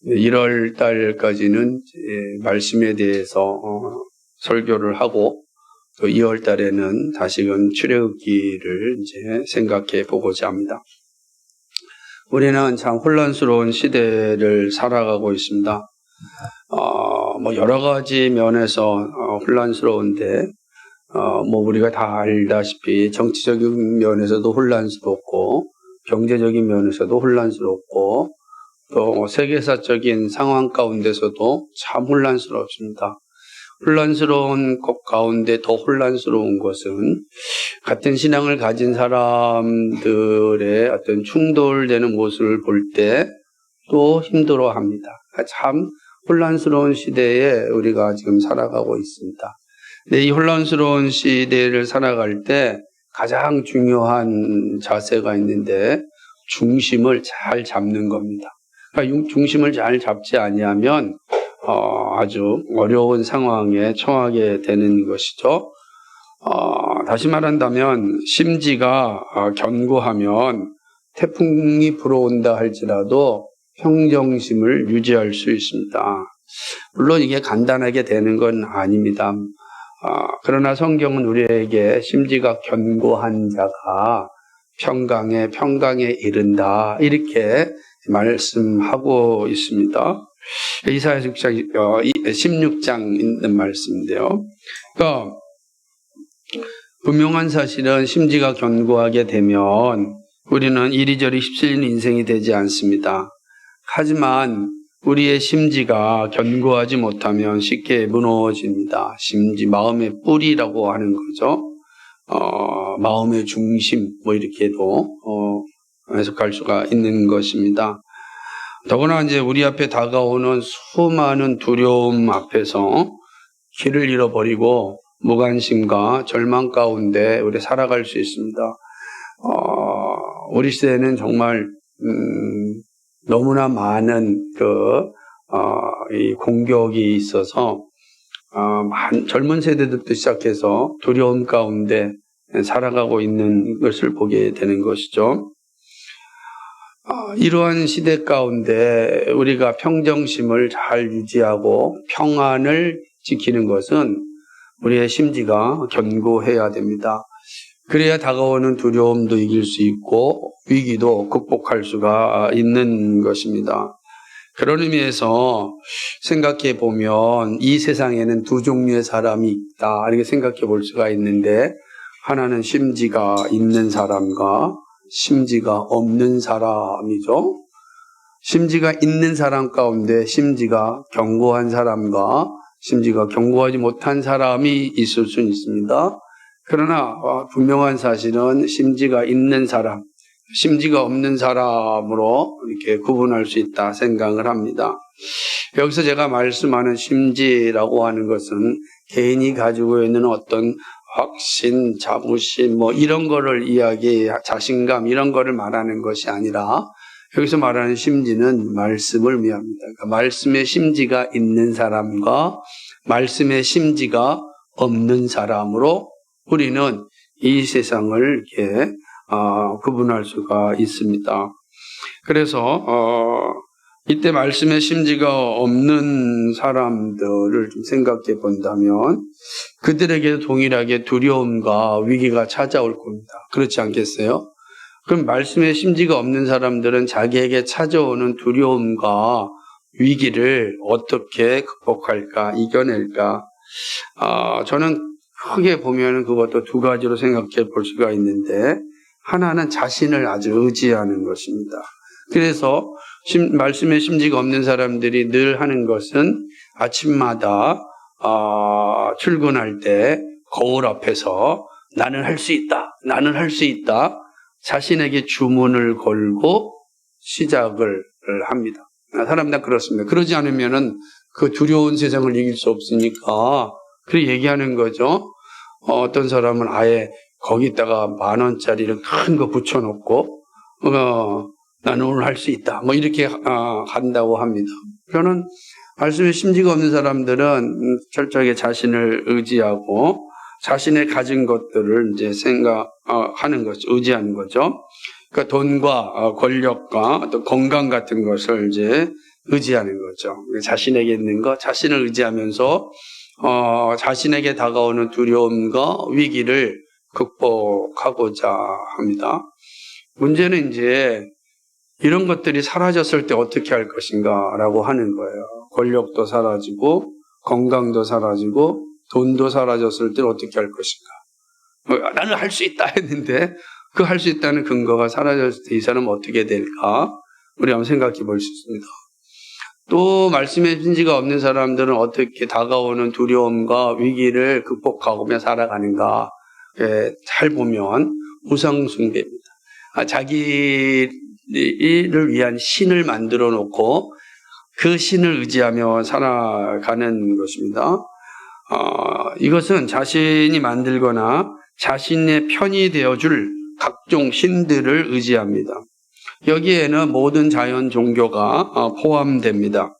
1월 달까지는 말씀에 대해서 설교를 하고 또 2월 달에는 다시금 출애굽기를 이제 생각해 보고자 합니다. 우리는 참 혼란스러운 시대를 살아가고 있습니다. 여러 가지 면에서 혼란스러운데, 우리가 다 알다시피 정치적인 면에서도 혼란스럽고, 경제적인 면에서도 혼란스럽고, 또 세계사적인 상황 가운데서도 참 혼란스럽습니다. 혼란스러운 것 가운데 더 혼란스러운 것은 같은 신앙을 가진 사람들의 어떤 충돌되는 모습을 볼 때 또 힘들어합니다. 참 혼란스러운 시대에 우리가 지금 살아가고 있습니다. 근데 이 혼란스러운 시대를 살아갈 때 가장 중요한 자세가 있는데 중심을 잘 잡는 겁니다. 그러니까 중심을 잘 잡지 아니하면 아주 어려운 상황에 처하게 되는 것이죠. 다시 말한다면 심지가 견고하면 태풍이 불어온다 할지라도 평정심을 유지할 수 있습니다. 물론 이게 간단하게 되는 건 아닙니다. 그러나 성경은 우리에게 심지가 견고한 자가 평강에 이른다 이렇게 말씀하고 있습니다. 이사야 16장 있는 말씀인데요. 그러니까 분명한 사실은 심지가 견고하게 되면 우리는 이리저리 휩쓸리는 인생이 되지 않습니다. 하지만 우리의 심지가 견고하지 못하면 쉽게 무너집니다. 심지 마음의 뿌리라고 하는 거죠. 마음의 중심 이렇게도 해석할 수가 있는 것입니다. 더구나 이제 우리 앞에 다가오는 수많은 두려움 앞에서 길을 잃어버리고 무관심과 절망 가운데 우리 살아갈 수 있습니다. 우리 시대에는 정말 너무나 많은 이 공격이 있어서 젊은 세대들도 시작해서 두려움 가운데 살아가고 있는 것을 보게 되는 것이죠. 이러한 시대 가운데 우리가 평정심을 잘 유지하고 평안을 지키는 것은 우리의 심지가 견고해야 됩니다. 그래야 다가오는 두려움도 이길 수 있고 위기도 극복할 수가 있는 것입니다. 그런 의미에서 생각해 보면 이 세상에는 두 종류의 사람이 있다 이렇게 생각해 볼 수가 있는데, 하나는 심지가 있는 사람과 심지가 없는 사람이죠. 심지가 있는 사람 가운데 심지가 견고한 사람과 심지가 견고하지 못한 사람이 있을 수는 있습니다. 그러나 분명한 사실은 심지가 있는 사람, 심지가 없는 사람으로 이렇게 구분할 수 있다 생각을 합니다. 여기서 제가 말씀하는 심지라고 하는 것은 개인이 가지고 있는 어떤 확신, 자부심 이런 거를 자신감 이런 거를 말하는 것이 아니라, 여기서 말하는 심지는 말씀을 의미합니다. 그러니까 말씀의 심지가 있는 사람과 말씀의 심지가 없는 사람으로 우리는 이 세상을 이렇게 구분할 수가 있습니다. 그래서 이때 말씀의 심지가 없는 사람들을 좀 생각해 본다면 그들에게도 동일하게 두려움과 위기가 찾아올 겁니다. 그렇지 않겠어요? 그럼 말씀의 심지가 없는 사람들은 자기에게 찾아오는 두려움과 위기를 어떻게 극복할까, 이겨낼까? 저는 크게 보면 그것도 두 가지로 생각해 볼 수가 있는데, 하나는 자신을 아주 의지하는 것입니다. 그래서 말씀의 심지가 없는 사람들이 늘 하는 것은 아침마다 출근할 때 거울 앞에서 나는 할 수 있다 자신에게 주문을 걸고 시작을 합니다. 사람들 그렇습니다. 그러지 않으면은 그 두려운 세상을 이길 수 없으니까 그렇게 얘기하는 거죠. 어떤 사람은 아예 거기다가 10,000원짜리를 큰 거 붙여놓고 나는 오늘 할 수 있다 이렇게 한다고 합니다. 저는 말씀에 심지가 없는 사람들은 철저하게 자신을 의지하고 자신의 가진 것들을 이제 생각하는 거죠. 의지하는 거죠. 그러니까 돈과 권력과 또 건강 같은 것을 이제 의지하는 거죠. 자신에게 있는 것, 자신을 의지하면서 자신에게 다가오는 두려움과 위기를 극복하고자 합니다. 문제는 이제 이런 것들이 사라졌을 때 어떻게 할 것인가라고 하는 거예요. 권력도 사라지고 건강도 사라지고 돈도 사라졌을 때 어떻게 할 것인가. 나는 할 수 있다 했는데 그 할 수 있다는 근거가 사라졌을 때 이 사람은 어떻게 될까? 우리 한번 생각해 볼 수 있습니다. 또 말씀의 진지가 없는 사람들은 어떻게 다가오는 두려움과 위기를 극복하며 살아가는가. 잘 보면 우상숭배입니다. 자기를 위한 신을 만들어 놓고 그 신을 의지하며 살아가는 것입니다. 이것은 자신이 만들거나 자신의 편이 되어줄 각종 신들을 의지합니다. 여기에는 모든 자연 종교가 포함됩니다.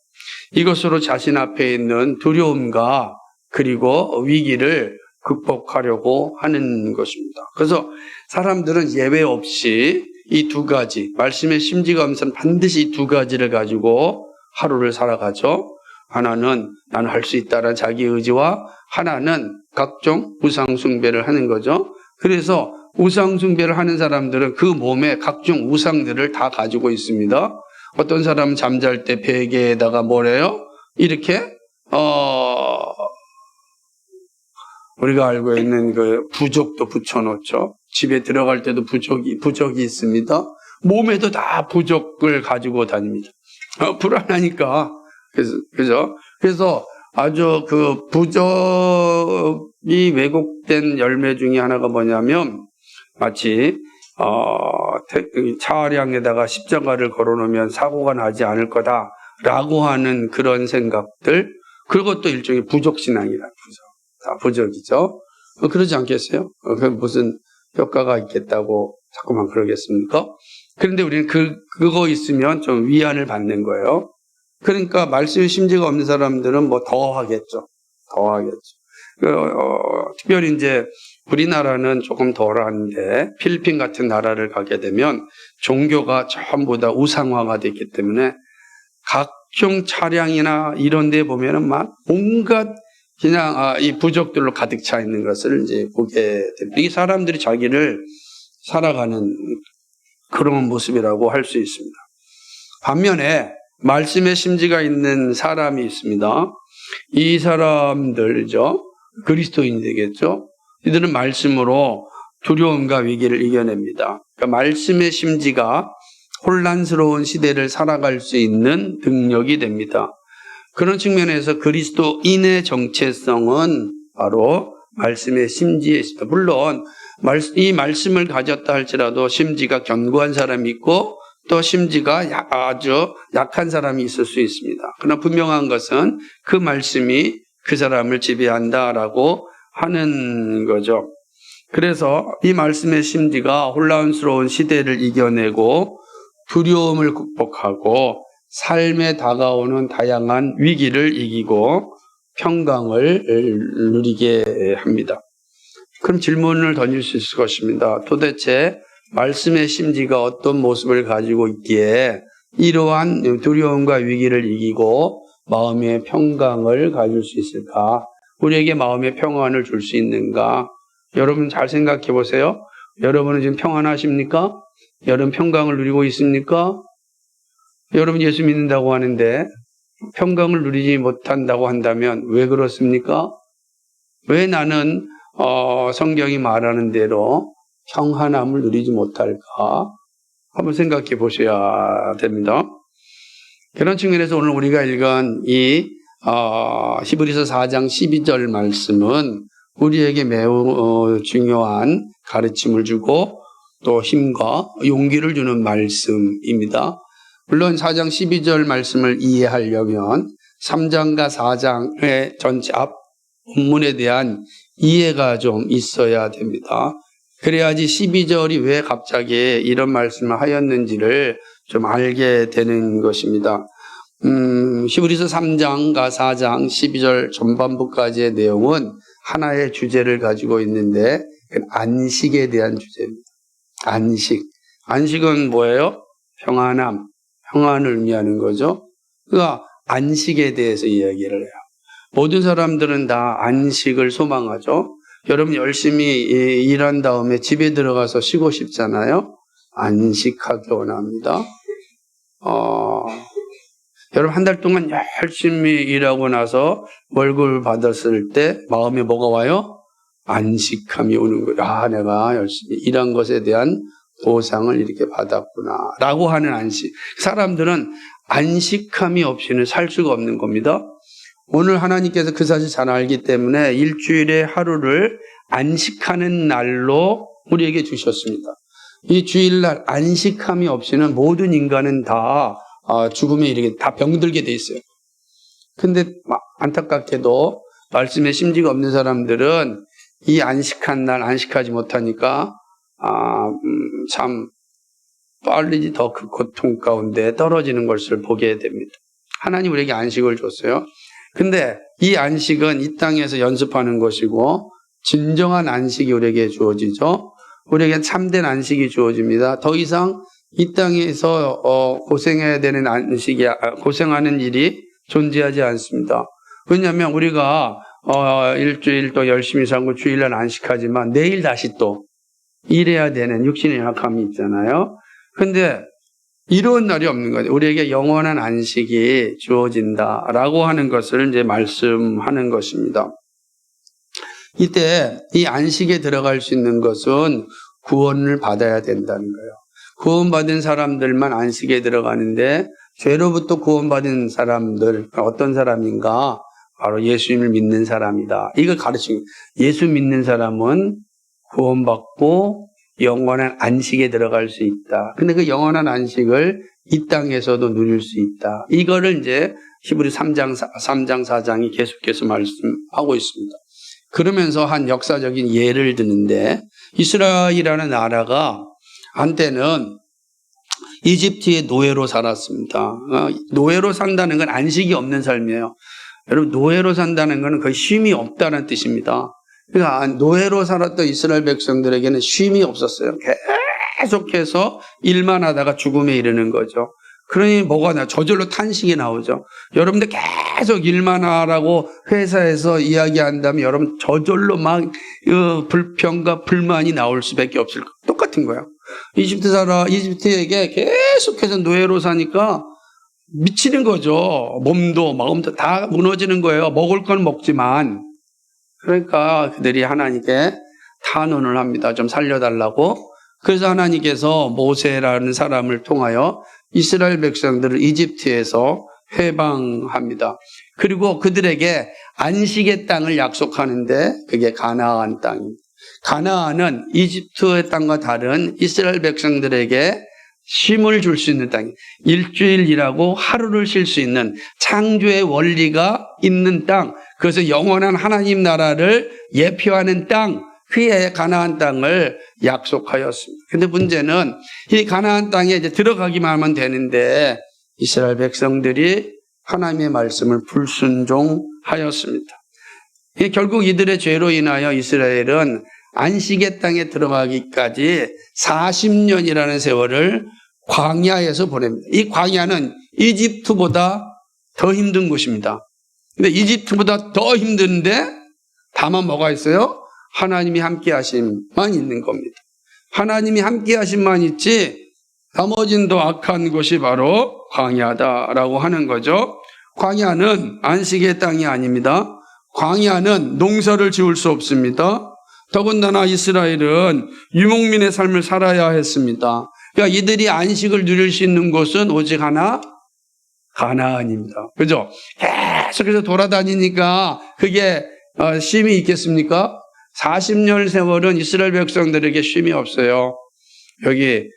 이것으로 자신 앞에 있는 두려움과 그리고 위기를 극복하려고 하는 것입니다. 그래서 사람들은 예외 없이 이 두 가지, 말씀의 심지가 없는 사람은 반드시 이 두 가지를 가지고 하루를 살아가죠. 하나는 나는 할 수 있다는 자기 의지와 하나는 각종 우상 숭배를 하는 거죠. 그래서 우상 숭배를 하는 사람들은 그 몸에 각종 우상들을 다 가지고 있습니다. 어떤 사람은 잠잘 때 베개에다가 뭐래요? 이렇게 우리가 알고 있는 그 부적도 붙여놓죠. 집에 들어갈 때도 부적이 있습니다. 몸에도 다 부적을 가지고 다닙니다. 불안하니까. 그래서 아주 그 부적이 왜곡된 열매 중에 하나가 뭐냐면 마치 차량에다가 십자가를 걸어놓으면 사고가 나지 않을 거다라고 하는 그런 생각들, 그것도 일종의 부적신앙이라는 거죠. 다 부적이죠. 그러지 않겠어요? 무슨 효과가 있겠다고 자꾸만 그러겠습니까? 그런데 우리는 그거 있으면 좀 위안을 받는 거예요. 그러니까 말씀의 심지가 없는 사람들은 뭐 더 하겠죠. 특별히 이제 우리나라는 조금 덜한데 필리핀 같은 나라를 가게 되면 종교가 전부 다 우상화가 됐기 때문에 각종 차량이나 이런 데 보면은 막 온갖 그냥 이 부적들로 가득 차 있는 것을 이제 보게 됩니다. 이 사람들이 자기를 살아가는 그런 모습이라고 할 수 있습니다. 반면에 말씀의 심지가 있는 사람이 있습니다. 이 사람들죠. 그리스도인이 되겠죠. 이들은 말씀으로 두려움과 위기를 이겨냅니다. 그러니까 말씀의 심지가 혼란스러운 시대를 살아갈 수 있는 능력이 됩니다. 그런 측면에서 그리스도인의 정체성은 바로 말씀의 심지에 있습니다. 물론 이 말씀을 가졌다 할지라도 심지가 견고한 사람이 있고 또 심지가 아주 약한 사람이 있을 수 있습니다. 그러나 분명한 것은 그 말씀이 그 사람을 지배한다라고 하는 거죠. 그래서 이 말씀의 심지가 혼란스러운 시대를 이겨내고 두려움을 극복하고 삶에 다가오는 다양한 위기를 이기고 평강을 누리게 합니다. 그럼 질문을 던질 수 있을 것입니다. 도대체 말씀의 심지가 어떤 모습을 가지고 있기에 이러한 두려움과 위기를 이기고 마음의 평강을 가질 수 있을까? 우리에게 마음의 평안을 줄 수 있는가? 여러분 잘 생각해 보세요. 여러분은 지금 평안하십니까? 여러분 평강을 누리고 있습니까? 여러분 예수 믿는다고 하는데 평강을 누리지 못한다고 한다면 왜 그렇습니까? 왜 나는 성경이 말하는 대로 평안함을 누리지 못할까? 한번 생각해 보셔야 됩니다. 그런 측면에서 오늘 우리가 읽은 이 히브리서 4장 12절 말씀은 우리에게 매우 중요한 가르침을 주고 또 힘과 용기를 주는 말씀입니다. 물론 4장 12절 말씀을 이해하려면 3장과 4장의 전체 앞 본문에 대한 이해가 좀 있어야 됩니다. 그래야지 12절이 왜 갑자기 이런 말씀을 하였는지를 좀 알게 되는 것입니다. 히브리서 3장과 4장 12절 전반부까지의 내용은 하나의 주제를 가지고 있는데 안식에 대한 주제입니다. 안식은 뭐예요? 평안함, 평안을 의미하는 거죠. 그러니까 안식에 대해서 이야기를 해요. 모든 사람들은 다 안식을 소망하죠. 여러분 열심히 일한 다음에 집에 들어가서 쉬고 싶잖아요. 안식하기 원합니다. 여러분 한 달 동안 열심히 일하고 나서 월급을 받았을 때 마음에 뭐가 와요? 안식함이 오는 거예요. 내가 열심히 일한 것에 대한 보상을 이렇게 받았구나 라고 하는 안식. 사람들은 안식함이 없이는 살 수가 없는 겁니다. 오늘 하나님께서 그 사실 잘 알기 때문에 일주일에 하루를 안식하는 날로 우리에게 주셨습니다. 이 주일날 안식함이 없이는 모든 인간은 다 죽음에 이르게 다 병들게 돼 있어요. 근데 안타깝게도 말씀에 심지가 없는 사람들은 이 안식한 날 안식하지 못하니까 참 빨리 더 그 고통 가운데 떨어지는 것을 보게 됩니다. 하나님 우리에게 안식을 줬어요. 근데 이 안식은 이 땅에서 연습하는 것이고 진정한 안식이 우리에게 주어지죠. 우리에게 참된 안식이 주어집니다. 더 이상 이 땅에서 고생해야 되는 고생하는 일이 존재하지 않습니다. 왜냐하면 우리가 일주일 또 열심히 살고 주일날 안식하지만 내일 다시 또 일해야 되는 육신의 약함이 있잖아요. 근데 이런 날이 없는 거죠. 우리에게 영원한 안식이 주어진다라고 하는 것을 이제 말씀하는 것입니다. 이때 이 안식에 들어갈 수 있는 것은 구원을 받아야 된다는 거예요. 구원받은 사람들만 안식에 들어가는데 죄로부터 구원받은 사람들 어떤 사람인가? 바로 예수님을 믿는 사람이다. 이걸 가르치고 예수 믿는 사람은 구원받고 영원한 안식에 들어갈 수 있다. 근데 그 영원한 안식을 이 땅에서도 누릴 수 있다. 이거를 이제 히브리 3장 4장이 계속해서 말씀하고 있습니다. 그러면서 한 역사적인 예를 드는데 이스라엘이라는 나라가 한때는 이집트의 노예로 살았습니다. 노예로 산다는 건 안식이 없는 삶이에요. 여러분 노예로 산다는 건 거의 쉼이 없다는 뜻입니다. 그러니까 노예로 살았던 이스라엘 백성들에게는 쉼이 없었어요. 계속해서 일만 하다가 죽음에 이르는 거죠. 그러니 뭐가 나 저절로 탄식이 나오죠. 여러분들 계속 일만 하라고 회사에서 이야기한다면 여러분 저절로 막 불평과 불만이 나올 수밖에 없을 거 똑같은 거예요. 이집트에게 계속해서 노예로 사니까 미치는 거죠. 몸도 마음도 다 무너지는 거예요. 먹을 건 먹지만. 그러니까 그들이 하나님께 탄원을 합니다. 좀 살려달라고. 그래서 하나님께서 모세라는 사람을 통하여 이스라엘 백성들을 이집트에서 해방합니다. 그리고 그들에게 안식의 땅을 약속하는데 그게 가나안 땅입니다. 가나안은 이집트의 땅과 다른 이스라엘 백성들에게 쉼을 줄 수 있는 땅, 일주일 일하고 하루를 쉴 수 있는 창조의 원리가 있는 땅, 그래서 영원한 하나님 나라를 예표하는 땅, 그의 가나안 땅을 약속하였습니다. 근데 문제는 이 가나안 땅에 이제 들어가기만 하면 되는데 이스라엘 백성들이 하나님의 말씀을 불순종하였습니다. 결국 이들의 죄로 인하여 이스라엘은 안식의 땅에 들어가기까지 40년이라는 세월을 광야에서 보냅니다. 이 광야는 이집트보다 더 힘든 곳입니다. 근데 이집트보다 더 힘든데 다만 뭐가 있어요? 하나님이 함께 하심만 있는 겁니다. 하나님이 함께 하심만 있지 나머지는 더 악한 곳이 바로 광야다라고 하는 거죠. 광야는 안식의 땅이 아닙니다. 광야는 농사를 지을 수 없습니다. 더군다나 이스라엘은 유목민의 삶을 살아야 했습니다. 그러니까 이들이 안식을 누릴 수 있는 곳은 오직 하나, 가나안입니다. 그죠? 계속해서 돌아다니니까 그게 쉼이 있겠습니까? 40년 세월은 이스라엘 백성들에게 쉼이 없어요. 여기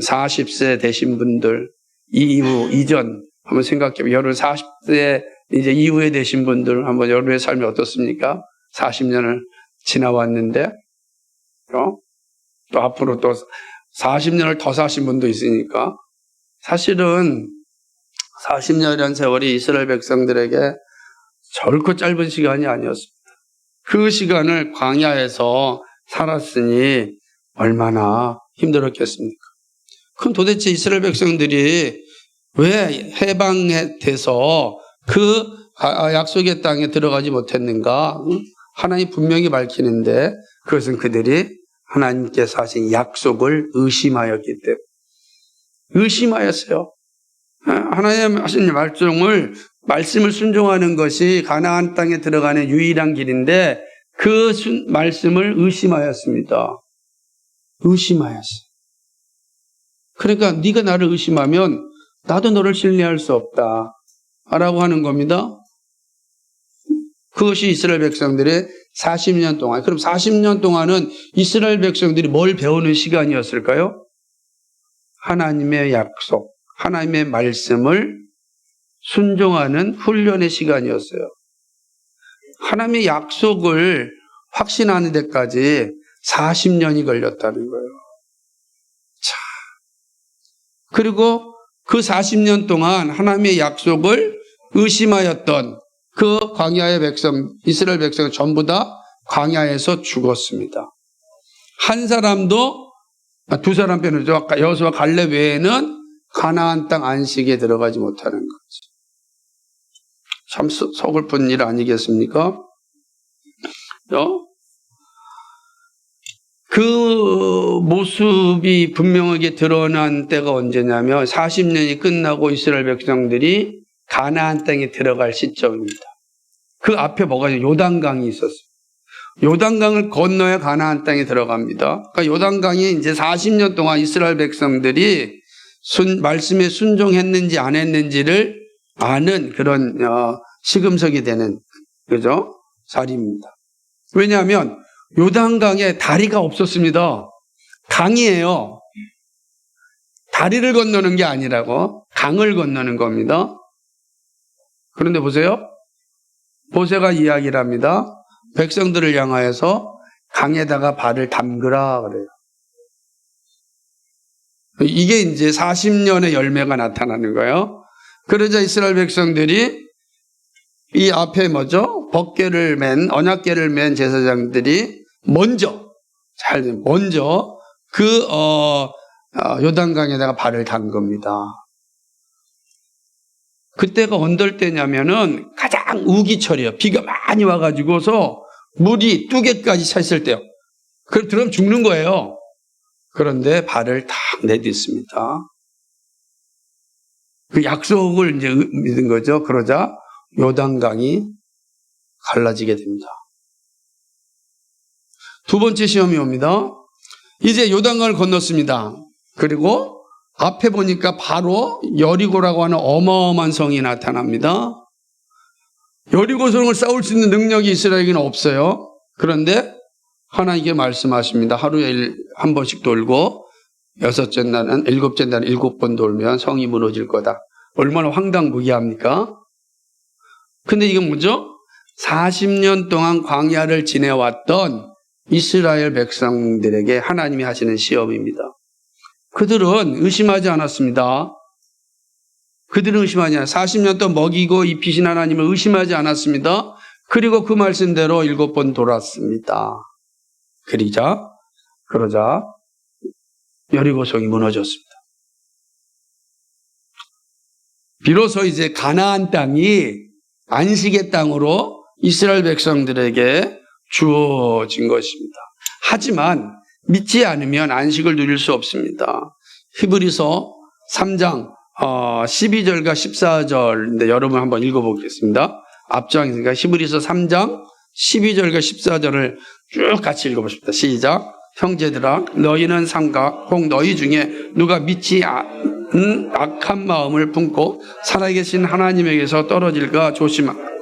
40세 되신 분들, 이전 한번 생각해보면 여러분 40세 이제 이후에 되신 분들 한번 여러분의 삶이 어떻습니까? 40년을 지나왔는데 또 앞으로 또 40년을 더 사신 분도 있으니까 사실은 40년이라는 세월이 이스라엘 백성들에게 결코 짧은 시간이 아니었습니다. 그 시간을 광야에서 살았으니 얼마나 힘들었겠습니까? 그럼 도대체 이스라엘 백성들이 왜 해방돼서 그 약속의 땅에 들어가지 못했는가? 하나님 분명히 밝히는데 그것은 그들이 하나님께서 하신 약속을 의심하였기 때문에 의심하였어요. 하나님 하신 말씀을 순종하는 것이 가나안 땅에 들어가는 유일한 길인데 그 말씀을 의심하였습니다. 의심하였어요. 그러니까 네가 나를 의심하면 나도 너를 신뢰할 수 없다 라고 하는 겁니다. 그것이 이스라엘 백성들의 40년 동안, 그럼 40년 동안은 이스라엘 백성들이 뭘 배우는 시간이었을까요? 하나님의 약속, 하나님의 말씀을 순종하는 훈련의 시간이었어요. 하나님의 약속을 확신하는 데까지 40년이 걸렸다는 거예요. 자, 그리고 그 40년 동안 하나님의 약속을 의심하였던 그 광야의 백성, 이스라엘 백성 전부 다 광야에서 죽었습니다. 한 사람도, 두 사람 빼놓죠. 아까 여호수아 갈렙 외에는 가나안 땅 안식에 들어가지 못하는 거지. 참 서글픈 일 아니겠습니까? 그 모습이 분명하게 드러난 때가 언제냐면 40년이 끝나고 이스라엘 백성들이 가나안 땅에 들어갈 시점입니다. 그 앞에 뭐가 있어요? 요단강이 있었어요. 요단강을 건너야 가나안 땅에 들어갑니다. 그러니까 요단강이 이제 40년 동안 이스라엘 백성들이 말씀에 순종했는지 안 했는지를 아는 그런 시금석이 되는 그죠? 자리입니다. 왜냐하면 요단강에 다리가 없었습니다. 강이에요. 다리를 건너는 게 아니라고 강을 건너는 겁니다. 그런데 보세요. 모세가 이야기를 합니다. 백성들을 향하여서 강에다가 발을 담그라 그래요. 이게 이제 40년의 열매가 나타나는 거예요. 그러자 이스라엘 백성들이 이 앞에 뭐죠? 법궤를 맨, 언약궤를 맨 제사장들이 먼저 그 요단강에다가 발을 담급니다. 그때가 언떨 때냐면은 가장 우기철이에요. 비가 많이 와가지고서 물이 뚜개까지 차 있을 때요. 그럼 들어가면 죽는 거예요. 그런데 발을 탁 내딛습니다. 그 약속을 이제 믿은 거죠. 그러자 요단강이 갈라지게 됩니다. 두 번째 시험이 옵니다. 이제 요단강을 건넜습니다. 그리고 앞에 보니까 바로 여리고라고 하는 어마어마한 성이 나타납니다. 여리고 성을 싸울 수 있는 능력이 이스라엘에게는 없어요. 그런데 하나님께 말씀하십니다. 하루에 한 번씩 돌고 일곱째 날은 7번 돌면 성이 무너질 거다. 얼마나 황당무계합니까? 근데 이건 뭐죠? 40년 동안 광야를 지내왔던 이스라엘 백성들에게 하나님이 하시는 시험입니다. 그들은 의심하지 않았습니다. 그들은 의심하지 않았습니다. 40년 동안 먹이고 입히신 하나님을 의심하지 않았습니다. 그리고 그 말씀대로 7번 돌았습니다. 그러자 여리고성이 무너졌습니다. 비로소 이제 가나안 땅이 안식의 땅으로 이스라엘 백성들에게 주어진 것입니다. 하지만 믿지 않으면 안식을 누릴 수 없습니다. 히브리서 3장 12절과 14절인데 여러분 한번 읽어보겠습니다. 앞장이니까 히브리서 3장 12절과 14절을 쭉 같이 읽어보십니다. 시작. 형제들아 너희는 삼가 혹 너희 중에 누가 믿지 않은 악한 마음을 품고 살아계신 하나님에게서 떨어질까 조심하라.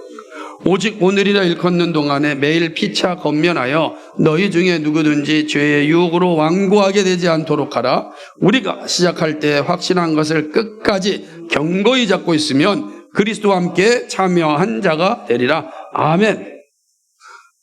오직 오늘이라 일컫는 동안에 매일 피차 건면하여 너희 중에 누구든지 죄의 유혹으로 완고하게 되지 않도록 하라. 우리가 시작할 때 확신한 것을 끝까지 견고히 잡고 있으면 그리스도와 함께 참여한 자가 되리라. 아멘.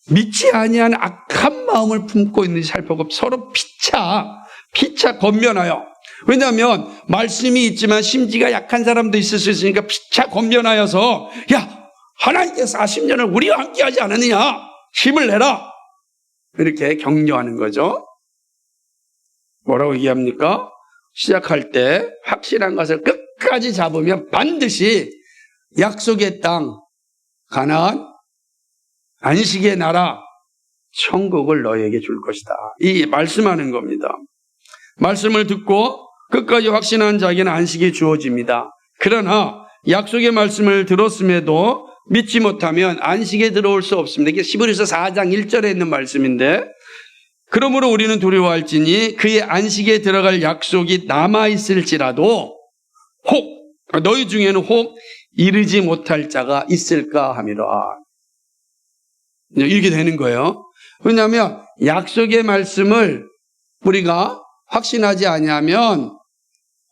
믿지 아니한 악한 마음을 품고 있는지 살펴보고 서로 피차 건면하여. 왜냐하면 말씀이 있지만 심지가 약한 사람도 있을 수 있으니까 피차 건면하여서 야 하나님께서 40년을 우리와 함께 하지 않았느냐 힘을 내라 이렇게 격려하는 거죠. 뭐라고 얘기합니까? 시작할 때 확실한 것을 끝까지 잡으면 반드시 약속의 땅, 가나안, 안식의 나라, 천국을 너에게 줄 것이다. 이 말씀하는 겁니다. 말씀을 듣고 끝까지 확신한 자에게는 안식이 주어집니다. 그러나 약속의 말씀을 들었음에도 믿지 못하면 안식에 들어올 수 없습니다. 이게 히브리서 4장 1절에 있는 말씀인데, 그러므로 우리는 두려워할지니 그의 안식에 들어갈 약속이 남아있을지라도 혹 너희 중에는 혹 이르지 못할 자가 있을까 함이라. 이렇게 되는 거예요. 왜냐하면 약속의 말씀을 우리가 확신하지 아니하면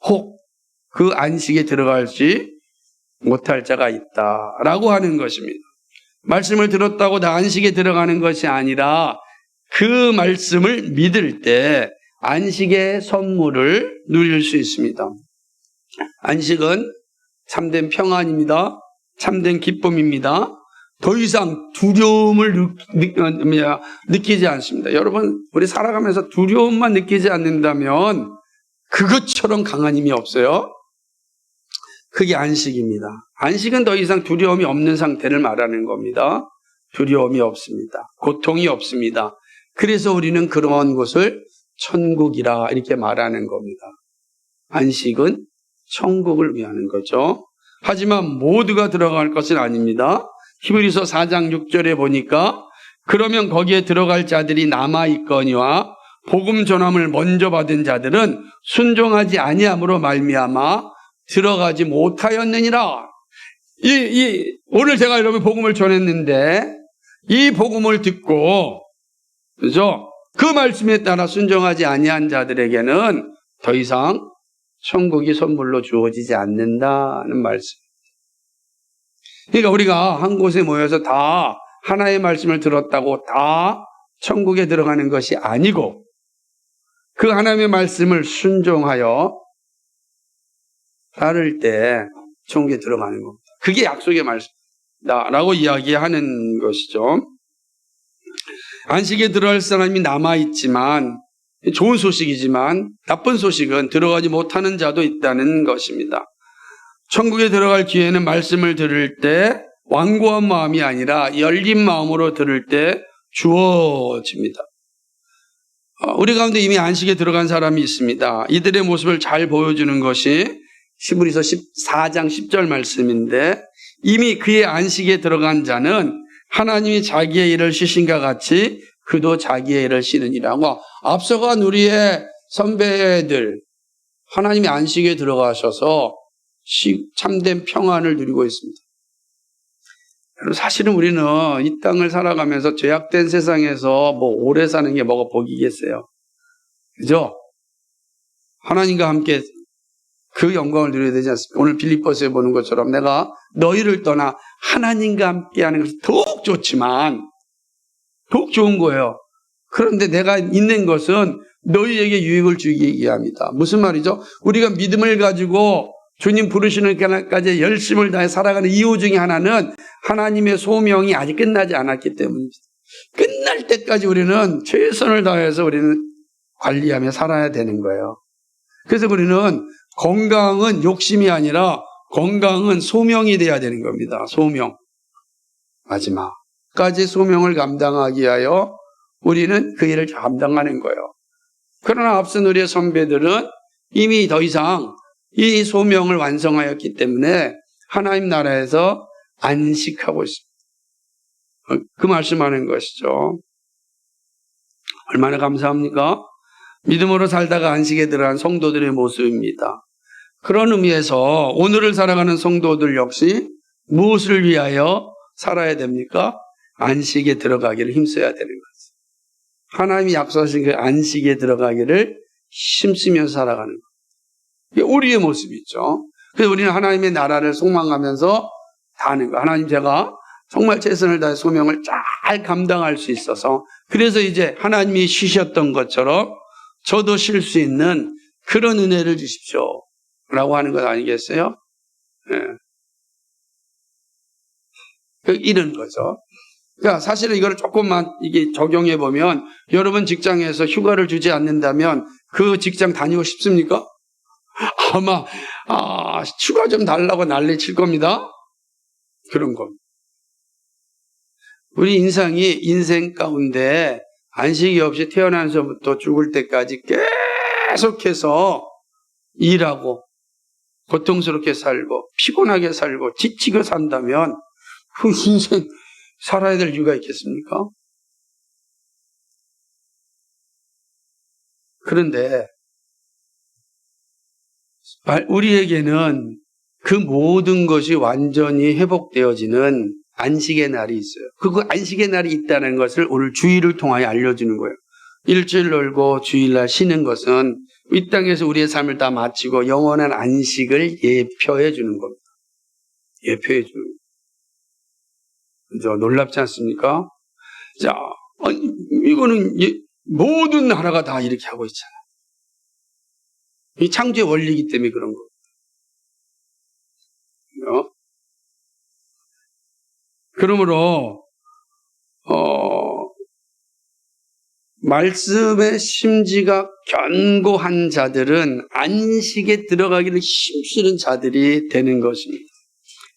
혹 그 안식에 들어갈지 못할 자가 있다라고 하는 것입니다. 말씀을 들었다고 다 안식에 들어가는 것이 아니라 그 말씀을 믿을 때 안식의 선물을 누릴 수 있습니다. 안식은 참된 평안입니다. 참된 기쁨입니다. 더 이상 두려움을 느끼지 않습니다. 여러분, 우리 살아가면서 두려움만 느끼지 않는다면 그것처럼 강한 힘이 없어요. 그게 안식입니다. 안식은 더 이상 두려움이 없는 상태를 말하는 겁니다. 두려움이 없습니다. 고통이 없습니다. 그래서 우리는 그런 곳을 천국이라 이렇게 말하는 겁니다. 안식은 천국을 위하는 거죠. 하지만 모두가 들어갈 것은 아닙니다. 히브리서 4장 6절에 보니까 그러면 거기에 들어갈 자들이 남아있거니와 복음 전함을 먼저 받은 자들은 순종하지 아니함으로 말미암아 들어가지 못하였느니라. 오늘 제가 여러분 복음을 전했는데 이 복음을 듣고, 그죠? 그 말씀에 따라 순종하지 아니한 자들에게는 더 이상 천국이 선물로 주어지지 않는다는 말씀. 그러니까 우리가 한 곳에 모여서 다 하나의 말씀을 들었다고 다 천국에 들어가는 것이 아니고 그 하나님의 말씀을 순종하여 따를 때 천국에 들어가는 겁니다. 그게 약속의 말씀이다라고 이야기하는 것이죠. 안식에 들어갈 사람이 남아있지만 좋은 소식이지만 나쁜 소식은 들어가지 못하는 자도 있다는 것입니다. 천국에 들어갈 기회는 말씀을 들을 때 완고한 마음이 아니라 열린 마음으로 들을 때 주어집니다. 우리 가운데 이미 안식에 들어간 사람이 있습니다. 이들의 모습을 잘 보여주는 것이 히브리서 14장 10절 말씀인데, 이미 그의 안식에 들어간 자는 하나님이 자기의 일을 쉬신과 같이 그도 자기의 일을 쉬느니라고. 앞서간 우리의 선배들 하나님이 안식에 들어가셔서 참된 평안을 누리고 있습니다. 사실은 우리는 이 땅을 살아가면서 죄악된 세상에서 오래 사는 게 뭐가 복이겠어요. 그죠? 하나님과 함께 그 영광을 누려야 되지 않습니까? 오늘 빌립보서에 보는 것처럼 내가 너희를 떠나 하나님과 함께하는 것이 더욱 좋지만, 더욱 좋은 거예요. 그런데 내가 있는 것은 너희에게 유익을 주기 위함이다. 무슨 말이죠? 우리가 믿음을 가지고 주님 부르시는 그날까지 열심을 다해 살아가는 이유 중에 하나는 하나님의 소명이 아직 끝나지 않았기 때문입니다. 끝날 때까지 우리는 최선을 다해서 우리는 관리하며 살아야 되는 거예요. 그래서 우리는 건강은 욕심이 아니라 건강은 소명이 돼야 되는 겁니다. 소명. 마지막까지 소명을 감당하기 위하여 우리는 그 일을 감당하는 거예요. 그러나 앞선 우리의 선배들은 이미 더 이상 이 소명을 완성하였기 때문에 하나님 나라에서 안식하고 있습니다. 그 말씀하는 것이죠. 얼마나 감사합니까? 믿음으로 살다가 안식에 들어간 성도들의 모습입니다. 그런 의미에서 오늘을 살아가는 성도들 역시 무엇을 위하여 살아야 됩니까? 안식에 들어가기를 힘써야 되는 거죠. 하나님이 약속하신 그 안식에 들어가기를 힘쓰면서 살아가는 거예요. 이게 우리의 모습이죠. 그래서 우리는 하나님의 나라를 소망하면서 사는 거예요. 하나님, 제가 정말 최선을 다해 소명을 잘 감당할 수 있어서, 그래서 이제 하나님이 쉬셨던 것처럼 저도 쉴 수 있는 그런 은혜를 주십시오 라고 하는 것 아니겠어요? 네. 이런 거죠. 그러니까 사실은 이걸 조금만 이게 적용해 보면, 여러분 직장에서 휴가를 주지 않는다면 그 직장 다니고 싶습니까? 아마 추가 좀 달라고 난리 칠 겁니다. 그런 거. 우리 인생 가운데 안식이 없이 태어나서부터 죽을 때까지 계속해서 일하고 고통스럽게 살고 피곤하게 살고 지치고 산다면 그 인생 살아야 될 이유가 있겠습니까? 그런데 우리에게는 그 모든 것이 완전히 회복되어지는 안식의 날이 있어요. 그 안식의 날이 있다는 것을 오늘 주일을 통하여 알려주는 거예요. 일주일 놀고 주일날 쉬는 것은 이 땅에서 우리의 삶을 다 마치고 영원한 안식을 예표해 주는 겁니다. 예표해 주는 거예요. 놀랍지 않습니까? 자, 이거는 모든 나라가 다 이렇게 하고 있잖아요. 이 창조의 원리이기 때문에 그런 거예요. 그러므로 말씀의 심지가 견고한 자들은 안식에 들어가기를 힘쓰는 자들이 되는 것입니다.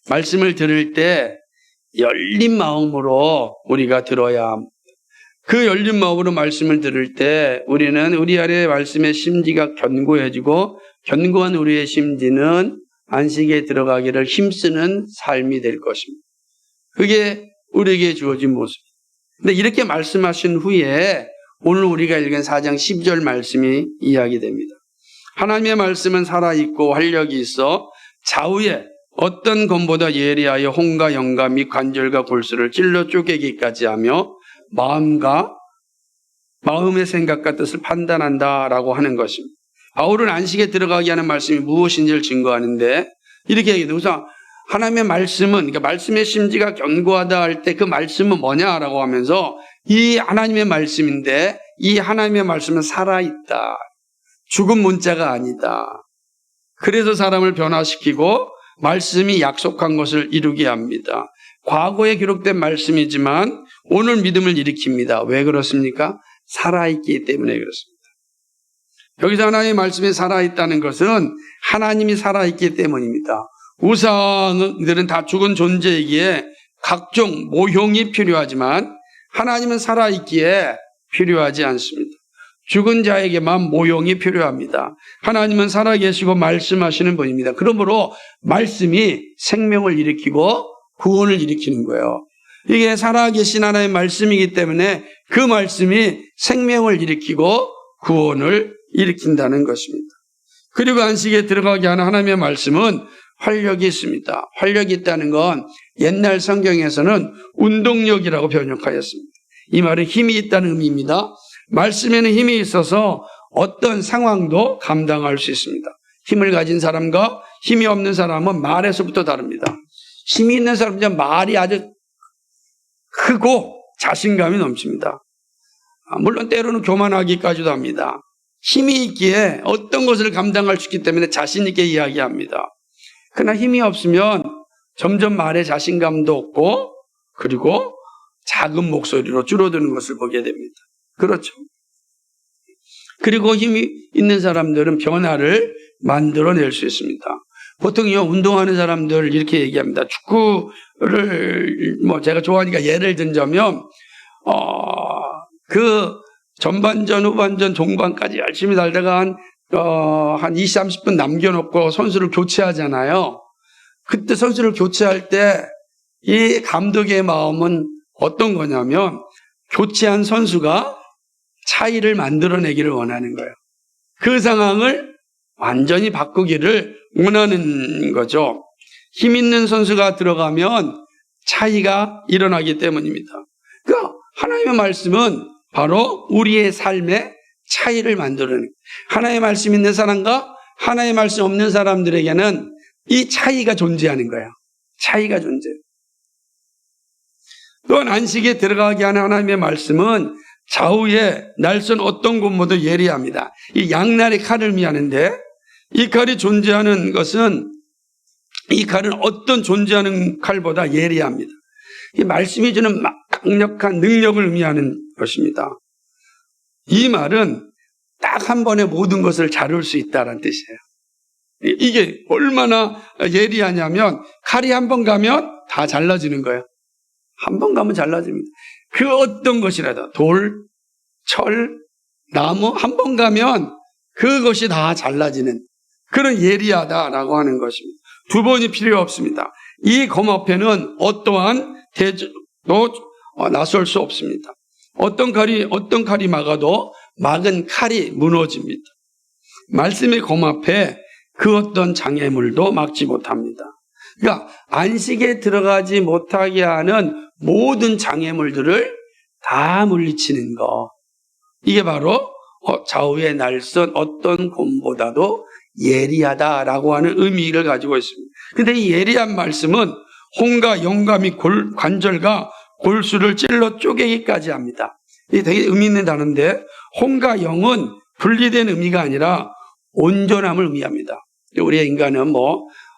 말씀을 들을 때 열린 마음으로 우리가 들어야 합니다. 그 열린 마음으로 말씀을 들을 때 우리는 우리 안에 말씀의 심지가 견고해지고 견고한 우리의 심지는 안식에 들어가기를 힘쓰는 삶이 될 것입니다. 그게 우리에게 주어진 모습입니다. 근데 이렇게 말씀하신 후에 오늘 우리가 읽은 4장 12절 말씀이 이야기됩니다. 하나님의 말씀은 살아있고 활력이 있어 좌우에 어떤 검보다 예리하여 혼과 영과 및 관절과 골수를 찔러 쪼개기까지 하며 마음의 생각과 뜻을 판단한다라고 하는 것입니다. 바울은 안식에 들어가게 하는 말씀이 무엇인지를 증거하는데 이렇게 얘기해요. 우선 하나님의 말씀은, 그러니까 말씀의 심지가 견고하다 할 때 그 말씀은 뭐냐라고 하면서 이 하나님의 말씀인데 이 하나님의 말씀은 살아있다. 죽은 문자가 아니다. 그래서 사람을 변화시키고 말씀이 약속한 것을 이루게 합니다. 과거에 기록된 말씀이지만 오늘 믿음을 일으킵니다. 왜 그렇습니까? 살아있기 때문에 그렇습니다. 여기서 하나님의 말씀이 살아있다는 것은 하나님이 살아있기 때문입니다. 우상들은 다 죽은 존재이기에 각종 모형이 필요하지만 하나님은 살아있기에 필요하지 않습니다. 죽은 자에게만 모형이 필요합니다. 하나님은 살아계시고 말씀하시는 분입니다. 그러므로 말씀이 생명을 일으키고 구원을 일으키는 거예요. 이게 살아계신 하나님의 말씀이기 때문에 그 말씀이 생명을 일으키고 구원을 일으킨다는 것입니다. 그리고 안식에 들어가게 하는 하나님의 말씀은 활력이 있습니다. 활력이 있다는 건 옛날 성경에서는 운동력이라고 번역하였습니다. 이 말은 힘이 있다는 의미입니다. 말씀에는 힘이 있어서 어떤 상황도 감당할 수 있습니다. 힘을 가진 사람과 힘이 없는 사람은 말에서부터 다릅니다. 힘이 있는 사람은 말이 아주 크고 자신감이 넘칩니다. 물론 때로는 교만하기까지도 합니다. 힘이 있기에 어떤 것을 감당할 수 있기 때문에 자신 있게 이야기합니다. 그러나 힘이 없으면 점점 말에 자신감도 없고 그리고 작은 목소리로 줄어드는 것을 보게 됩니다. 그렇죠. 그리고 힘이 있는 사람들은 변화를 만들어낼 수 있습니다. 보통요, 운동하는 사람들 이렇게 얘기합니다. 축구를 제가 좋아하니까 예를 들자면 그 전반전, 후반전, 종반까지 열심히 달다가 한 20, 30분 남겨놓고 선수를 교체하잖아요. 그때 선수를 교체할 때 이 감독의 마음은 어떤 거냐면 교체한 선수가 차이를 만들어내기를 원하는 거예요. 그 상황을 완전히 바꾸기를 원하는 거죠. 힘 있는 선수가 들어가면 차이가 일어나기 때문입니다. 그러니까 하나님의 말씀은 바로 우리의 삶에 차이를 만들어내는 거예요. 하나님의 말씀 있는 사람과 하나님의 말씀 없는 사람들에게는 이 차이가 존재하는 거예요. 차이가 존재해요. 또한 안식에 들어가게 하는 하나님의 말씀은 좌우에 날선 어떤 곳보다 예리합니다. 이 양날의 칼을 의미하는데 이 칼이 존재하는 것은 이 칼은 어떤 존재하는 칼보다 예리합니다. 이 말씀이 주는 강력한 능력을 의미하는 것입니다. 이 말은 딱 한 번에 모든 것을 자를 수 있다는 뜻이에요. 이게 얼마나 예리하냐면 칼이 한 번 가면 다 잘라지는 거예요. 한 번 가면 잘라집니다. 그 어떤 것이라도 돌, 철, 나무 한 번 가면 그것이 다 잘라지는 그런 예리하다라고 하는 것입니다. 두 번이 필요 없습니다. 이 검 앞에는 어떠한 대적도 나설 수 없습니다. 어떤 칼이 막아도 막은 칼이 무너집니다. 말씀의 검 앞에 그 어떤 장애물도 막지 못합니다. 그러니까 안식에 들어가지 못하게 하는 모든 장애물들을 다 물리치는 것. 이게 바로 좌우의 날선 어떤 검보다도 예리하다라고 하는 의미를 가지고 있습니다. 그런데 이 예리한 말씀은 혼과 영과 및 관절과 골수를 찔러 쪼개기까지 합니다. 이게 되게 의미 있는 단어인데 혼과 영은 분리된 의미가 아니라 온전함을 의미합니다. 우리의 인간은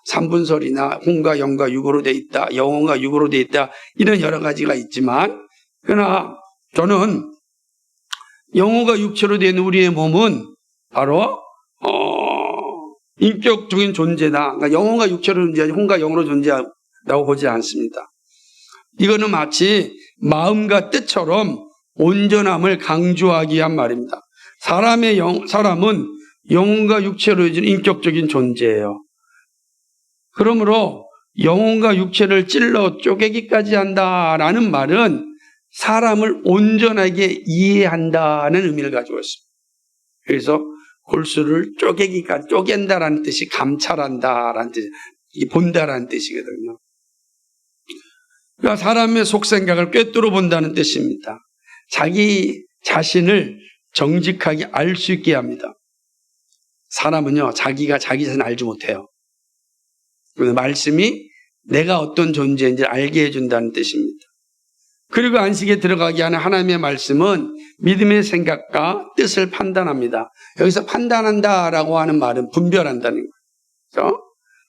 3분설이나 혼과 영과 육으로 돼 있다, 영혼과 육으로 돼 있다 이런 여러 가지가 있지만 그러나 저는 영혼과 육체로 된 우리의 몸은 바로 인격적인 존재다. 그러니까 영혼과 육체로 존재하지 혼과 영으로 존재하다고 보지 않습니다. 이거는 마치 마음과 뜻처럼 온전함을 강조하기 위한 말입니다. 사람은 영혼과 육체로 이어진 인격적인 존재예요. 그러므로 영혼과 육체를 찔러 쪼개기까지 한다라는 말은 사람을 온전하게 이해한다는 의미를 가지고 있습니다. 그래서 골수를 쪼개기까지 쪼갠다라는 뜻이 감찰한다라는 뜻, 본다라는 뜻이거든요. 그러니까 사람의 속생각을 꿰뚫어 본다는 뜻입니다. 자기 자신을 정직하게 알 수 있게 합니다. 사람은요, 자기가 자기 자신을 알지 못해요. 그래서 말씀이 내가 어떤 존재인지 알게 해준다는 뜻입니다. 그리고 안식에 들어가게 하는 하나님의 말씀은 믿음의 생각과 뜻을 판단합니다. 여기서 판단한다라고 하는 말은 분별한다는 거죠.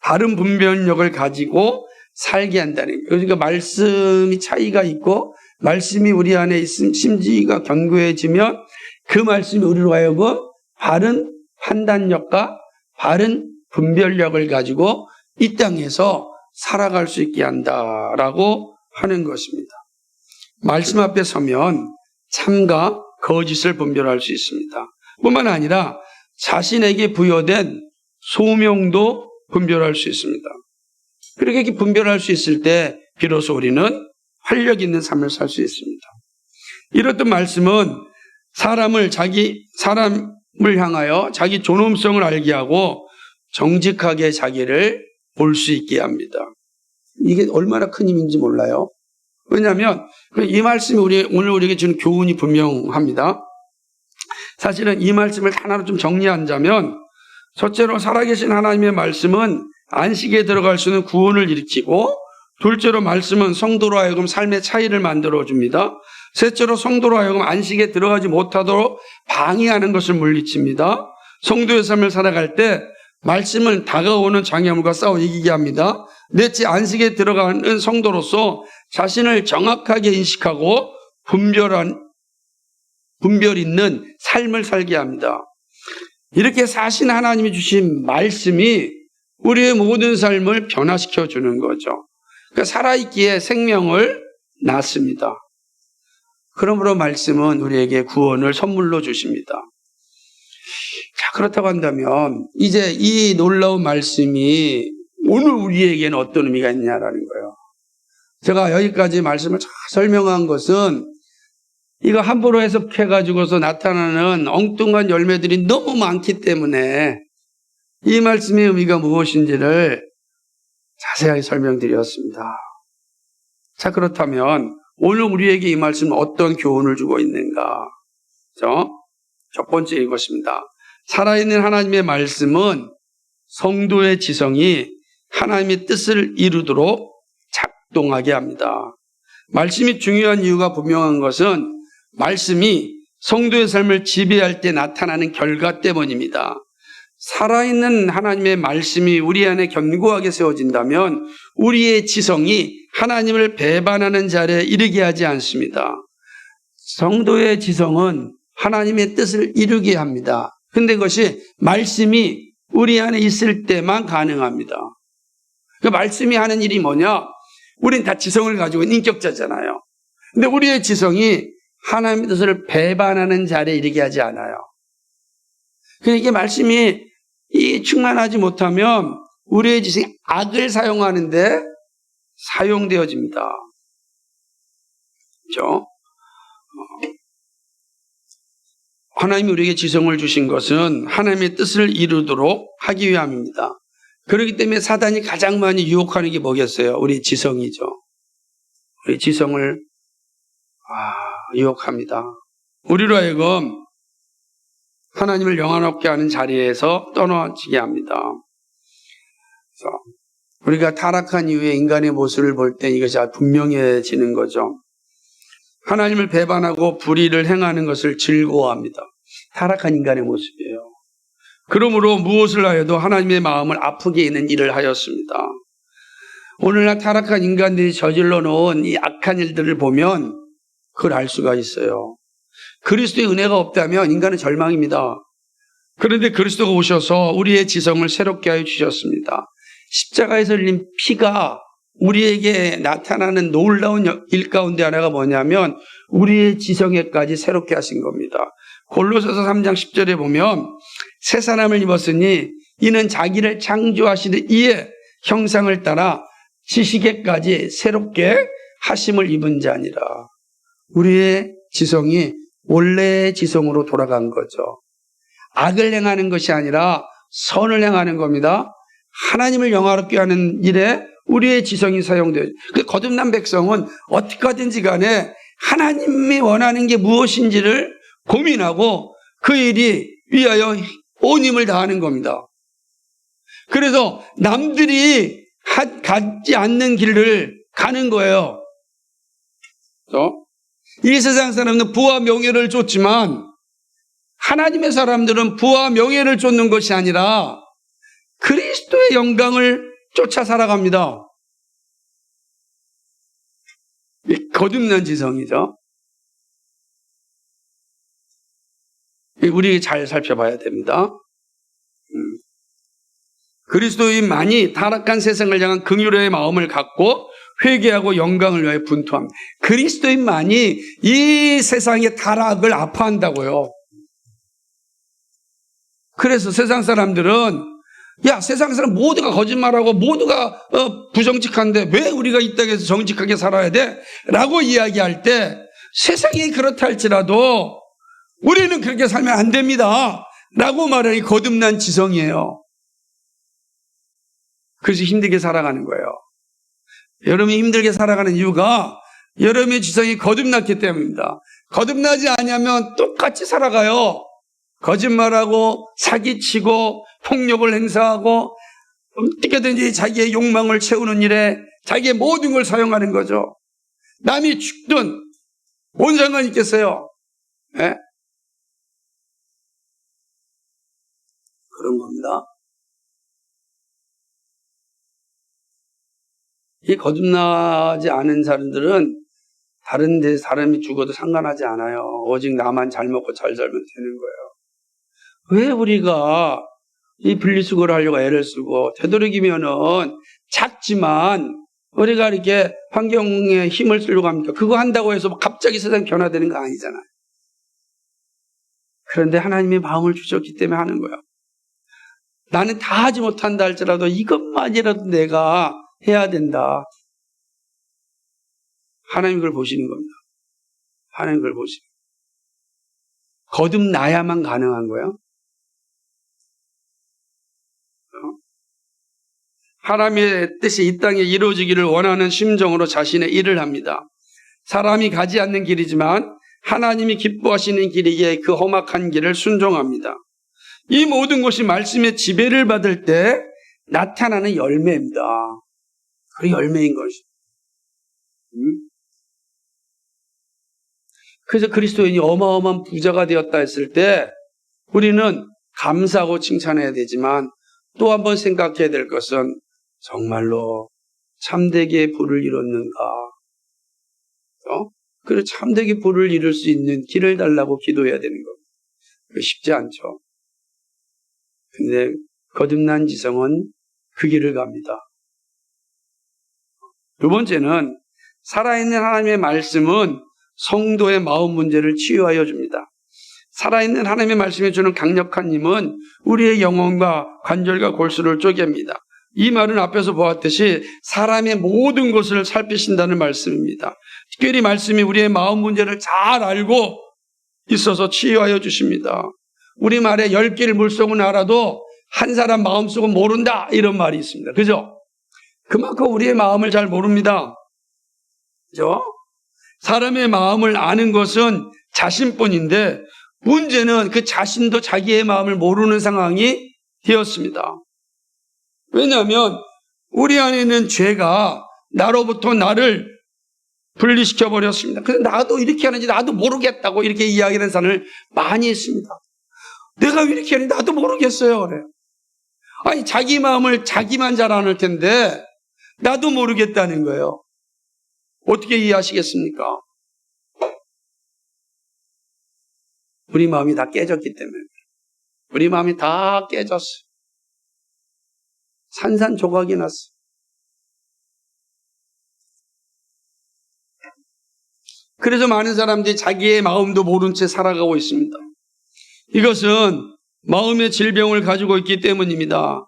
다른 분별력을 가지고 살게 한다는 거예요. 그러니까 말씀이 차이가 있고 말씀이 우리 안에 있음 심지가 견고해지면 그 말씀이 우리로 하여금 바른 판단력과 바른 분별력을 가지고 이 땅에서 살아갈 수 있게 한다라고 하는 것입니다. 말씀 앞에 서면 참과 거짓을 분별할 수 있습니다. 뿐만 아니라 자신에게 부여된 소명도 분별할 수 있습니다. 그렇게 분별할 수 있을 때 비로소 우리는 활력 있는 삶을 살 수 있습니다. 이렇듯 말씀은 사람을 향하여 자기 존엄성을 알게 하고 정직하게 자기를 볼 수 있게 합니다. 이게 얼마나 큰 힘인지 몰라요. 왜냐하면 이 말씀이 오늘 우리에게 주는 교훈이 분명합니다. 사실은 이 말씀을 하나로 좀 정리하자면 첫째로 살아계신 하나님의 말씀은 안식에 들어갈 수 있는 구원을 일으키고, 둘째로 말씀은 성도로 하여금 삶의 차이를 만들어줍니다. 셋째로 성도로 하여금 안식에 들어가지 못하도록 방해하는 것을 물리칩니다. 성도의 삶을 살아갈 때 말씀은 다가오는 장애물과 싸워 이기게 합니다. 넷째, 안식에 들어가는 성도로서 자신을 정확하게 인식하고 분별 있는 삶을 살게 합니다. 이렇게 사신 하나님이 주신 말씀이 우리의 모든 삶을 변화시켜 주는 거죠. 그러니까 살아있기에 생명을 낳습니다. 그러므로 말씀은 우리에게 구원을 선물로 주십니다. 자, 그렇다고 한다면 이제 이 놀라운 말씀이 오늘 우리에게는 어떤 의미가 있냐라는 거예요. 제가 여기까지 말씀을 잘 설명한 것은 이거 함부로 해석해가지고서 나타나는 엉뚱한 열매들이 너무 많기 때문에 이 말씀의 의미가 무엇인지를 자세하게 설명드렸습니다. 자, 그렇다면 오늘 우리에게 이 말씀은 어떤 교훈을 주고 있는가? 첫 번째 이것입니다. 살아있는 하나님의 말씀은 성도의 지성이 하나님의 뜻을 이루도록 작동하게 합니다. 말씀이 중요한 이유가 분명한 것은 말씀이 성도의 삶을 지배할 때 나타나는 결과 때문입니다. 살아있는 하나님의 말씀이 우리 안에 견고하게 세워진다면 우리의 지성이 하나님을 배반하는 자리에 이르게 하지 않습니다. 성도의 지성은 하나님의 뜻을 이루게 합니다. 그런데 그것이 말씀이 우리 안에 있을 때만 가능합니다. 그 말씀이 하는 일이 뭐냐? 우린 다 지성을 가지고 있는 인격자잖아요. 근데 우리의 지성이 하나님의 뜻을 배반하는 자리에 이르게 하지 않아요. 그러니까 이게 말씀이 충만하지 못하면 우리의 지성이 악을 사용하는데 사용되어집니다. 그렇죠? 하나님이 우리에게 지성을 주신 것은 하나님의 뜻을 이루도록 하기 위함입니다. 그렇기 때문에 사단이 가장 많이 유혹하는 게 뭐겠어요? 우리 지성이죠. 우리 지성을 유혹합니다. 우리로 하여금 하나님을 영화롭게 하는 자리에서 떠나지게 합니다. 그래서 우리가 타락한 이후에 인간의 모습을 볼 때 이것이 분명해지는 거죠. 하나님을 배반하고 불의를 행하는 것을 즐거워합니다. 타락한 인간의 모습이에요. 그러므로 무엇을 하여도 하나님의 마음을 아프게 하는 일을 하였습니다. 오늘날 타락한 인간들이 저질러 놓은 이 악한 일들을 보면 그걸 알 수가 있어요. 그리스도의 은혜가 없다면 인간은 절망입니다. 그런데 그리스도가 오셔서 우리의 지성을 새롭게 하여 주셨습니다. 십자가에서 흘린 피가 우리에게 나타나는 놀라운 일 가운데 하나가 뭐냐면 우리의 지성에까지 새롭게 하신 겁니다. 골로새서 3장 10절에 보면 새 사람을 입었으니 이는 자기를 창조하시는 이의 형상을 따라 지식에까지 새롭게 하심을 입은 자니라. 우리의 지성이 원래의 지성으로 돌아간 거죠. 악을 행하는 것이 아니라 선을 행하는 겁니다. 하나님을 영화롭게 하는 일에 우리의 지성이 사용돼요. 그 거듭난 백성은 어떻게 하든지 간에 하나님이 원하는 게 무엇인지를 고민하고 그 일이 위하여 온 힘을 다하는 겁니다. 그래서 남들이 가지 않는 길을 가는 거예요. 그렇죠? 이 세상 사람들은 부와 명예를 쫓지만 하나님의 사람들은 부와 명예를 쫓는 것이 아니라 그리스도의 영광을 쫓아 살아갑니다. 거듭난 지성이죠. 우리 잘 살펴봐야 됩니다. 그리스도인만이 타락한 세상을 향한 긍휼의 마음을 갖고 회개하고 영광을 위하여 분투합니다. 그리스도인만이 이 세상의 타락을 아파한다고요. 그래서 세상 사람들은 세상 사람 모두가 거짓말하고 모두가 부정직한데 왜 우리가 이 땅에서 정직하게 살아야 돼? 라고 이야기할 때 세상이 그렇다 할지라도 우리는 그렇게 살면 안 됩니다. 라고 말하는 게 거듭난 지성이에요. 그래서 힘들게 살아가는 거예요. 여러분이 힘들게 살아가는 이유가 여러분의 지성이 거듭났기 때문입니다. 거듭나지 않으면 똑같이 살아가요. 거짓말하고 사기치고 폭력을 행사하고 어떻게든지 자기의 욕망을 채우는 일에 자기의 모든 걸 사용하는 거죠. 남이 죽든 뭔 상관이 있겠어요? 네? 그런 겁니다. 이 거듭나지 않은 사람들은 다른 데 사람이 죽어도 상관하지 않아요. 오직 나만 잘 먹고 잘 살면 되는 거예요. 왜 우리가 이 분리수거를 하려고 애를 쓰고 되도록이면은 작지만 우리가 이렇게 환경에 힘을 쓰려고 합니까? 그거 한다고 해서 갑자기 세상이 변화되는 거 아니잖아요. 그런데 하나님의 마음을 주셨기 때문에 하는 거예요. 나는 다 하지 못한다 할지라도 이것만이라도 내가 해야 된다. 하나님 그걸 보시는 겁니다. 하나님 그걸 보시는 거예요. 거듭나야만 가능한 거예요. 하나님의 뜻이 이 땅에 이루어지기를 원하는 심정으로 자신의 일을 합니다. 사람이 가지 않는 길이지만 하나님이 기뻐하시는 길이기에 그 험악한 길을 순종합니다. 이 모든 것이 말씀의 지배를 받을 때 나타나는 열매입니다. 그 열매인 것이. 그래서 그리스도인이 어마어마한 부자가 되었다 했을 때 우리는 감사하고 칭찬해야 되지만 또 한 번 생각해야 될 것은 정말로 참되게 부를 이뤘는가? 그래서 참되게 부를 이룰 수 있는 길을 달라고 기도해야 되는 겁니다. 쉽지 않죠. 근데 거듭난 지성은 그 길을 갑니다. 두 번째는 살아있는 하나님의 말씀은 성도의 마음 문제를 치유하여 줍니다. 살아있는 하나님의 말씀이 주는 강력한 힘은 우리의 영혼과 관절과 골수를 쪼갭니다. 이 말은 앞에서 보았듯이 사람의 모든 것을 살피신다는 말씀입니다. 특별히 말씀이 우리의 마음 문제를 잘 알고 있어서 치유하여 주십니다. 우리말에 10개를 물속은 알아도 한 사람 마음속은 모른다, 이런 말이 있습니다. 그죠? 그만큼 우리의 마음을 잘 모릅니다. 그죠? 사람의 마음을 아는 것은 자신뿐인데 문제는 그 자신도 자기의 마음을 모르는 상황이 되었습니다. 왜냐하면 우리 안에 있는 죄가 나로부터 나를 분리시켜 버렸습니다. 그래서 나도 이렇게 하는지 나도 모르겠다고 이렇게 이야기하는 사람을 많이 있습니다. 내가 왜 이렇게 하는지 나도 모르겠어요. 그래요. 아니, 자기 마음을 자기만 잘 아는 텐데 나도 모르겠다는 거예요. 어떻게 이해하시겠습니까? 우리 마음이 다 깨졌기 때문에. 우리 마음이 다 깨졌어요. 산산조각이 났어요. 그래서 많은 사람들이 자기의 마음도 모른 채 살아가고 있습니다. 이것은 마음의 질병을 가지고 있기 때문입니다.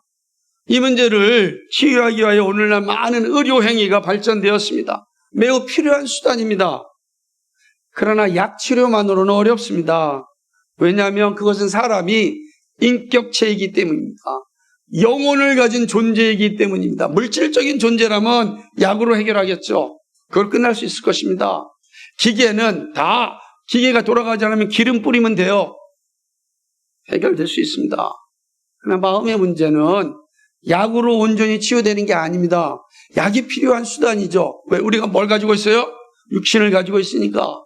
이 문제를 치유하기 위하여 오늘날 많은 의료행위가 발전되었습니다. 매우 필요한 수단입니다. 그러나 약치료만으로는 어렵습니다. 왜냐하면 그것은 사람이 인격체이기 때문입니다. 영혼을 가진 존재이기 때문입니다. 물질적인 존재라면 약으로 해결하겠죠. 그걸 끝날 수 있을 것입니다. 기계는 다 기계가 돌아가지 않으면 기름 뿌리면 돼요. 해결될 수 있습니다. 그러나 마음의 문제는 약으로 온전히 치유되는 게 아닙니다. 약이 필요한 수단이죠. 왜? 우리가 뭘 가지고 있어요? 육신을 가지고 있으니까.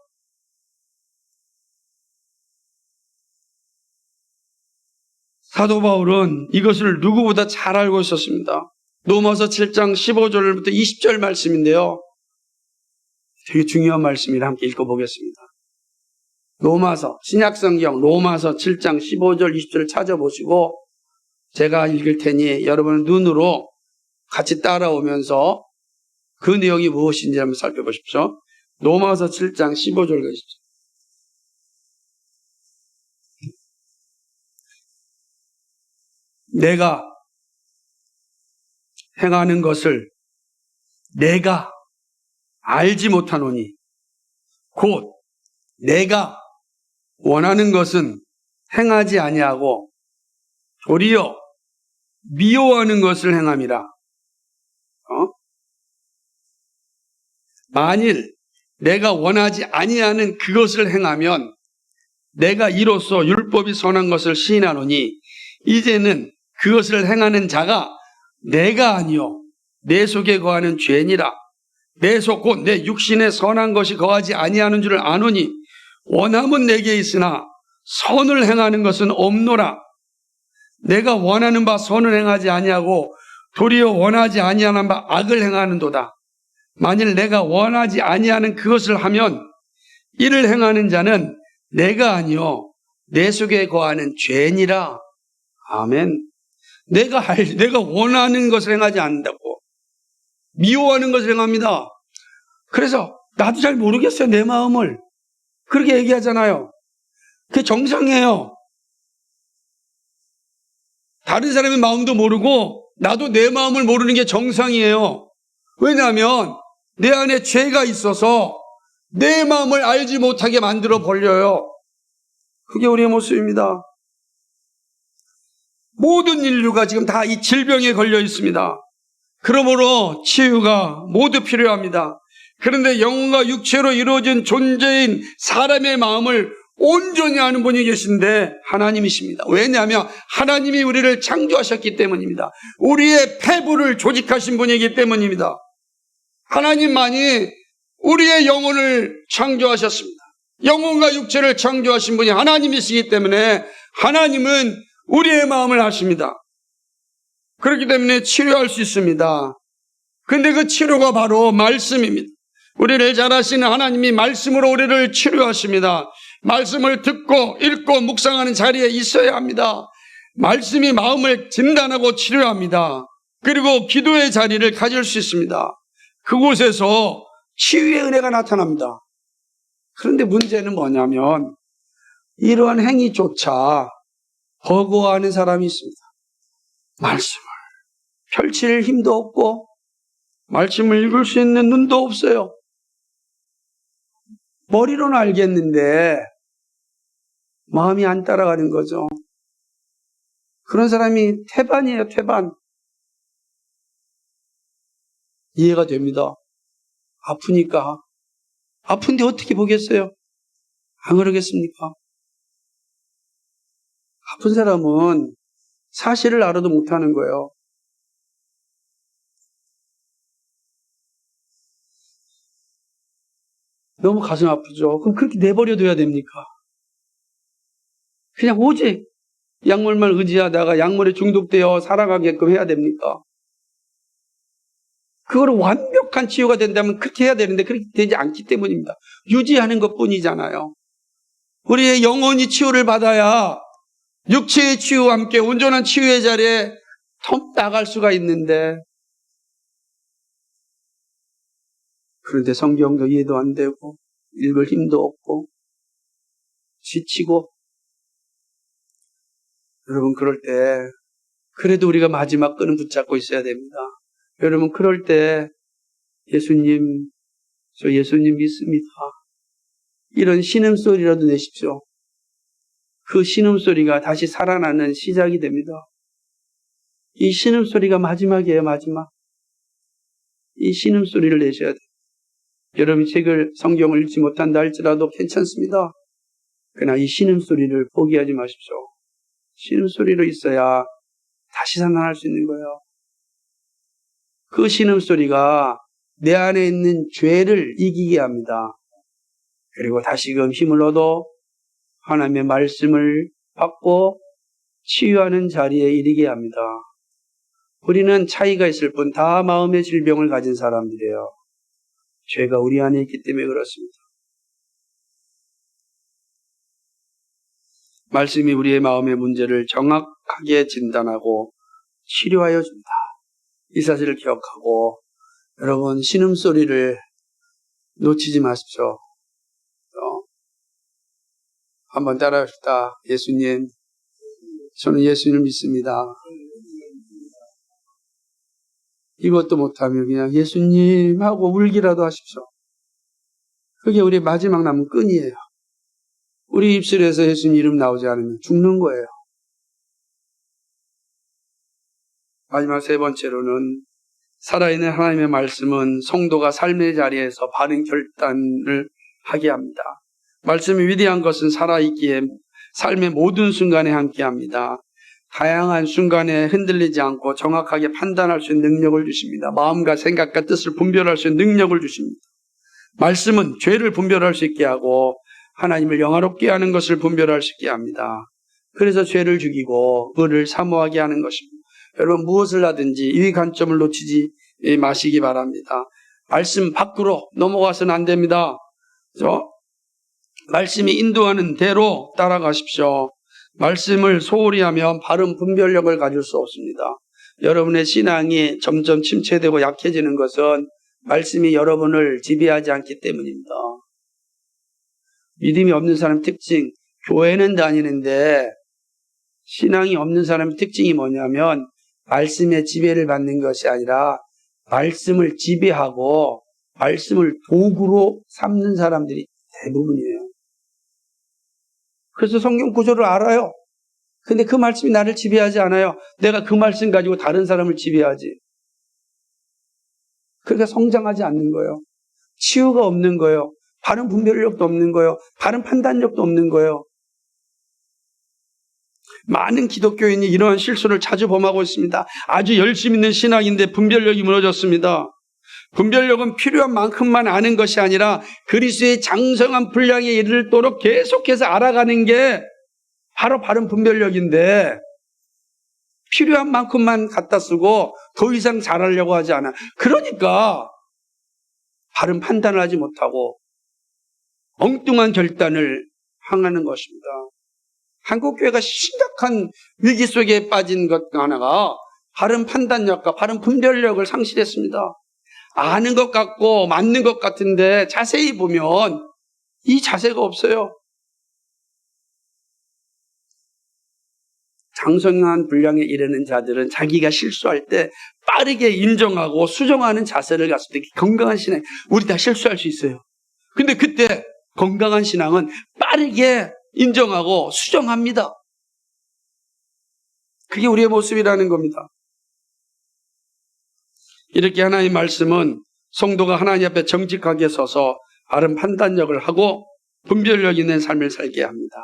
사도 바울은 이것을 누구보다 잘 알고 있었습니다. 로마서 7장 15절부터 20절 말씀인데요. 되게 중요한 말씀이라 함께 읽어보겠습니다. 로마서, 신약성경 로마서 7장 15절 20절을 찾아보시고 제가 읽을 테니 여러분 눈으로 같이 따라오면서 그 내용이 무엇인지 한번 살펴보십시오. 로마서 7장 15절 가십시오. 내가 행하는 것을 내가 알지 못하노니 곧 내가 원하는 것은 행하지 아니하고 도리어 미워하는 것을 행함이라. 만일 내가 원하지 아니하는 그것을 행하면 내가 이로써 율법이 선한 것을 시인하노니 이제는 그것을 행하는 자가 내가 아니요 내 속에 거하는 죄니라. 내 속 곧 내 육신에 선한 것이 거하지 아니하는 줄을 아노니 원함은 내게 있으나 선을 행하는 것은 없노라. 내가 원하는 바 선을 행하지 아니하고 도리어 원하지 아니하는 바 악을 행하는도다. 만일 내가 원하지 아니하는 그것을 하면 이를 행하는 자는 내가 아니요 내 속에 거하는 죄니라. 아멘. 내가 원하는 것을 행하지 않는다고. 미워하는 것을 행합니다. 그래서 나도 잘 모르겠어요, 내 마음을. 그렇게 얘기하잖아요. 그게 정상이에요. 다른 사람의 마음도 모르고 나도 내 마음을 모르는 게 정상이에요. 왜냐하면 내 안에 죄가 있어서 내 마음을 알지 못하게 만들어 버려요. 그게 우리의 모습입니다. 모든 인류가 지금 다 이 질병에 걸려 있습니다. 그러므로 치유가 모두 필요합니다. 그런데 영혼과 육체로 이루어진 존재인 사람의 마음을 온전히 아는 분이 계신데 하나님이십니다. 왜냐하면 하나님이 우리를 창조하셨기 때문입니다. 우리의 폐부를 조직하신 분이기 때문입니다. 하나님만이 우리의 영혼을 창조하셨습니다. 영혼과 육체를 창조하신 분이 하나님이시기 때문에 하나님은 우리의 마음을 아십니다. 그렇기 때문에 치료할 수 있습니다. 그런데 그 치료가 바로 말씀입니다. 우리를 잘 아시는 하나님이 말씀으로 우리를 치료하십니다. 말씀을 듣고 읽고 묵상하는 자리에 있어야 합니다. 말씀이 마음을 진단하고 치료합니다. 그리고 기도의 자리를 가질 수 있습니다. 그곳에서 치유의 은혜가 나타납니다. 그런데 문제는 뭐냐면 이러한 행위조차 버거워하는 사람이 있습니다. 말씀을 펼칠 힘도 없고 말씀을 읽을 수 있는 눈도 없어요. 머리로는 알겠는데 마음이 안 따라가는 거죠. 그런 사람이 태반이에요, 태반. 이해가 됩니다. 아프니까. 아픈데 어떻게 보겠어요? 안 그러겠습니까? 아픈 사람은 사실을 알아도 못하는 거예요. 너무 가슴 아프죠? 그럼 그렇게 내버려둬야 됩니까? 그냥 오직 약물만 의지하다가 약물에 중독되어 살아가게끔 해야 됩니까? 그거를 완벽한 치유가 된다면 그렇게 해야 되는데 그렇게 되지 않기 때문입니다. 유지하는 것뿐이잖아요. 우리의 영혼이 치유를 받아야 육체의 치유와 함께 온전한 치유의 자리에 더 나갈 수가 있는데, 그런데 성경도 이해도 안 되고 읽을 힘도 없고 지치고, 여러분 그럴 때 그래도 우리가 마지막 끈은 붙잡고 있어야 됩니다. 여러분 그럴 때 예수님, 저 예수님 믿습니다. 이런 신음소리라도 내십시오. 그 신음소리가 다시 살아나는 시작이 됩니다. 이 신음소리가 마지막이에요, 마지막. 이 신음소리를 내셔야 돼요. 여러분이 책을, 성경을 읽지 못한다 할지라도 괜찮습니다. 그러나 이 신음소리를 포기하지 마십시오. 신음소리로 있어야 다시 살아날 수 있는 거예요. 그 신음소리가 내 안에 있는 죄를 이기게 합니다. 그리고 다시금 힘을 얻어 하나님의 말씀을 받고 치유하는 자리에 이르게 합니다. 우리는 차이가 있을 뿐 다 마음의 질병을 가진 사람들이에요. 죄가 우리 안에 있기 때문에 그렇습니다. 말씀이 우리의 마음의 문제를 정확하게 진단하고 치료하여 준다. 이 사실을 기억하고 여러분 신음소리를 놓치지 마십시오. 한번 따라합시다. 예수님, 저는 예수님을 믿습니다. 이것도 못하면 그냥 예수님 하고 울기라도 하십시오. 그게 우리 마지막 남은 끈이에요. 우리 입술에서 예수님 이름 나오지 않으면 죽는 거예요. 마지막 세 번째로는 살아있는 하나님의 말씀은 성도가 삶의 자리에서 바른 결단을 하게 합니다. 말씀이 위대한 것은 살아있기에 삶의 모든 순간에 함께합니다. 다양한 순간에 흔들리지 않고 정확하게 판단할 수 있는 능력을 주십니다. 마음과 생각과 뜻을 분별할 수 있는 능력을 주십니다. 말씀은 죄를 분별할 수 있게 하고 하나님을 영화롭게 하는 것을 분별할 수 있게 합니다. 그래서 죄를 죽이고 의를 사모하게 하는 것입니다. 여러분 무엇을 하든지 이 관점을 놓치지 마시기 바랍니다. 말씀 밖으로 넘어가서는 안 됩니다. 그렇죠? 말씀이 인도하는 대로 따라가십시오. 말씀을 소홀히 하면 바른 분별력을 가질 수 없습니다. 여러분의 신앙이 점점 침체되고 약해지는 것은 말씀이 여러분을 지배하지 않기 때문입니다. 믿음이 없는 사람 특징, 교회는 다니는데 신앙이 없는 사람의 특징이 뭐냐면 말씀의 지배를 받는 것이 아니라 말씀을 지배하고 말씀을 도구로 삼는 사람들이 대부분이에요. 그래서 성경 구조를 알아요. 근데 그 말씀이 나를 지배하지 않아요. 내가 그 말씀 가지고 다른 사람을 지배하지. 그러니까 성장하지 않는 거예요. 치유가 없는 거예요. 바른 분별력도 없는 거예요. 바른 판단력도 없는 거예요. 많은 기독교인이 이러한 실수를 자주 범하고 있습니다. 아주 열심히 있는 신앙인데 분별력이 무너졌습니다. 분별력은 필요한 만큼만 아는 것이 아니라 그리스도의 장성한 분량에 이르도록 계속해서 알아가는 게 바로 바른 분별력인데 필요한 만큼만 갖다 쓰고 더 이상 잘하려고 하지 않아. 그러니까 바른 판단을 하지 못하고 엉뚱한 결단을 행하는 것입니다. 한국교회가 심각한 위기 속에 빠진 것 하나가 바른 판단력과 바른 분별력을 상실했습니다. 아는 것 같고 맞는 것 같은데 자세히 보면 이 자세가 없어요. 장성한 분량에 이르는 자들은 자기가 실수할 때 빠르게 인정하고 수정하는 자세를 갖을 때 건강한 신앙, 우리 다 실수할 수 있어요. 근데 그때 건강한 신앙은 빠르게 인정하고 수정합니다. 그게 우리의 모습이라는 겁니다. 이렇게 하나님의 말씀은 성도가 하나님 앞에 정직하게 서서 바른 판단력을 하고 분별력 있는 삶을 살게 합니다.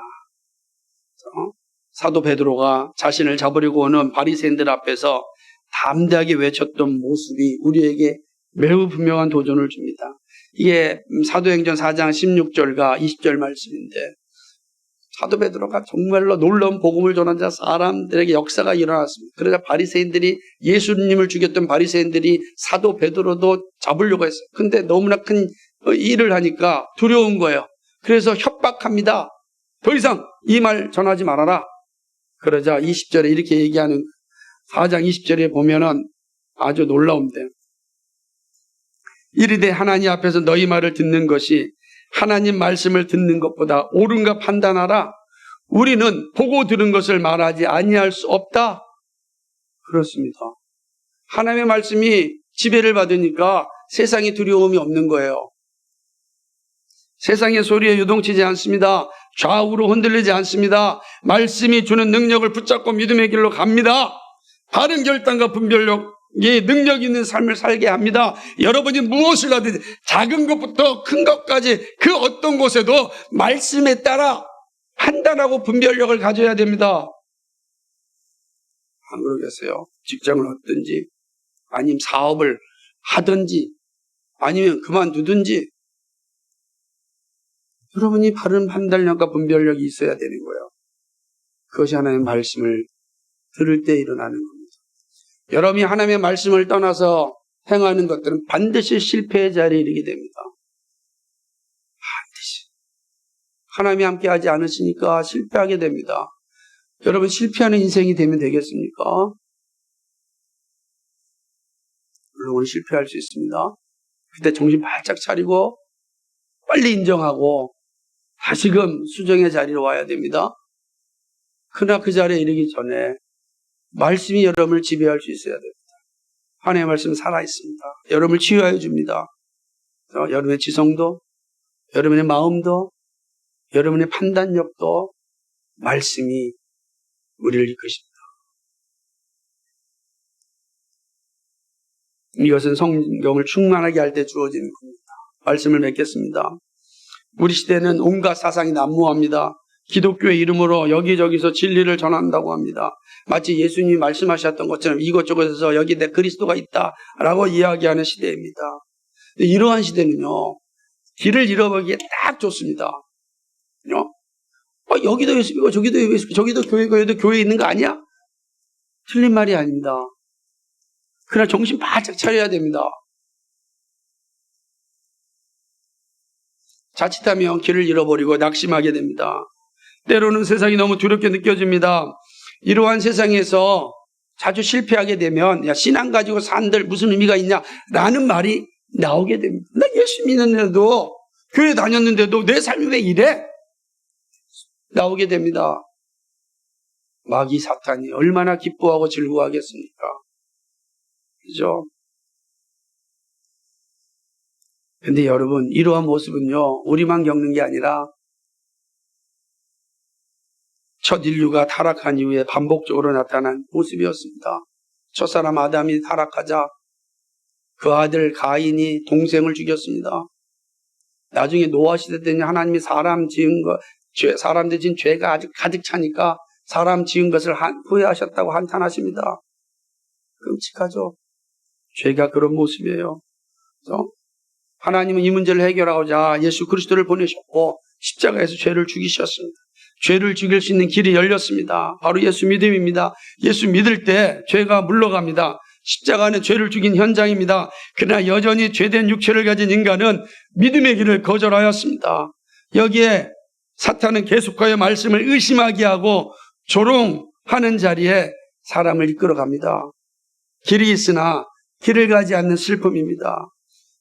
사도 베드로가 자신을 잡으려고 오는 바리새인들 앞에서 담대하게 외쳤던 모습이 우리에게 매우 분명한 도전을 줍니다. 이게 사도행전 4장 16절과 20절 말씀인데, 사도 베드로가 정말로 놀라운 복음을 전한 자 사람들에게 역사가 일어났습니다. 그러자 바리새인들이, 예수님을 죽였던 바리새인들이 사도 베드로도 잡으려고 했어요. 근데 너무나 큰 일을 하니까 두려운 거예요. 그래서 협박합니다. 더 이상 이 말 전하지 말아라. 그러자 20절에 이렇게 얘기하는, 4장 20절에 보면은 아주 놀라운데, 이르되 하나님 앞에서 너희 말을 듣는 것이 하나님 말씀을 듣는 것보다 옳은가 판단하라. 우리는 보고 들은 것을 말하지 아니할 수 없다. 그렇습니다. 하나님의 말씀이 지배를 받으니까 세상에 두려움이 없는 거예요. 세상의 소리에 요동치지 않습니다. 좌우로 흔들리지 않습니다. 말씀이 주는 능력을 붙잡고 믿음의 길로 갑니다. 바른 결단과 분별력이 능력 있는 삶을 살게 합니다. 여러분이 무엇을 하든 작은 것부터 큰 것까지 그 어떤 곳에도 말씀에 따라 판단하고 분별력을 가져야 됩니다. 안 그러겠어요? 직장을 얻든지 아니면 사업을 하든지 아니면 그만두든지 여러분이 바른 판단력과 분별력이 있어야 되는 거예요. 그것이 하나님의 말씀을 들을 때 일어나는 겁니다. 여러분이 하나님의 말씀을 떠나서 행하는 것들은 반드시 실패의 자리에 이르게 됩니다. 반드시. 하나님이 함께하지 않으시니까 실패하게 됩니다. 여러분 실패하는 인생이 되면 되겠습니까? 물론 우리 실패할 수 있습니다. 그때 정신 바짝 차리고 빨리 인정하고 다시금 수정의 자리로 와야 됩니다. 그러나 그 자리에 이르기 전에 말씀이 여러분을 지배할 수 있어야 됩니다. 하나님의 말씀은 살아있습니다. 여러분을 치유하여 줍니다. 여러분의 지성도, 여러분의 마음도, 여러분의 판단력도 말씀이 우리를 이끄십니다. 이것은 성경을 충만하게 할 때 주어지는 겁니다. 말씀을 맺겠습니다. 우리 시대는 온갖 사상이 난무합니다. 기독교의 이름으로 여기저기서 진리를 전한다고 합니다. 마치 예수님이 말씀하셨던 것처럼 이것저것에서 여기 내 그리스도가 있다라고 이야기하는 시대입니다. 이러한 시대는요, 길을 잃어버리기에 딱 좋습니다. 여기도 예수님이고 저기도 예수님이고 저기도 교회고 여기도 교회 있는 거 아니야? 틀린 말이 아닙니다. 그러나 정신 바짝 차려야 됩니다. 자칫하면 길을 잃어버리고 낙심하게 됩니다. 때로는 세상이 너무 두렵게 느껴집니다. 이러한 세상에서 자주 실패하게 되면 야, 신앙 가지고 산들 무슨 의미가 있냐라는 말이 나오게 됩니다. 나 예수 믿는데도 교회 다녔는데도 내 삶이 왜 이래? 나오게 됩니다. 마귀 사탄이 얼마나 기뻐하고 즐거워하겠습니까? 그죠? 근데 여러분, 이러한 모습은요, 우리만 겪는 게 아니라 첫 인류가 타락한 이후에 반복적으로 나타난 모습이었습니다. 첫사람 아담이 타락하자 그 아들 가인이 동생을 죽였습니다. 나중에 노아 시대 때는 하나님이 사람 지은 것, 사람들 지은 죄가 아주 가득 차니까 사람 지은 것을 후회하셨다고 한탄하십니다. 끔찍하죠? 죄가 그런 모습이에요. 그래서 하나님은 이 문제를 해결하고자 예수 그리스도를 보내셨고 십자가에서 죄를 죽이셨습니다. 죄를 죽일 수 있는 길이 열렸습니다. 바로 예수 믿음입니다. 예수 믿을 때 죄가 물러갑니다. 십자가는 죄를 죽인 현장입니다. 그러나 여전히 죄된 육체를 가진 인간은 믿음의 길을 거절하였습니다. 여기에 사탄은 계속하여 말씀을 의심하게 하고 조롱하는 자리에 사람을 이끌어갑니다. 길이 있으나 길을 가지 않는 슬픔입니다.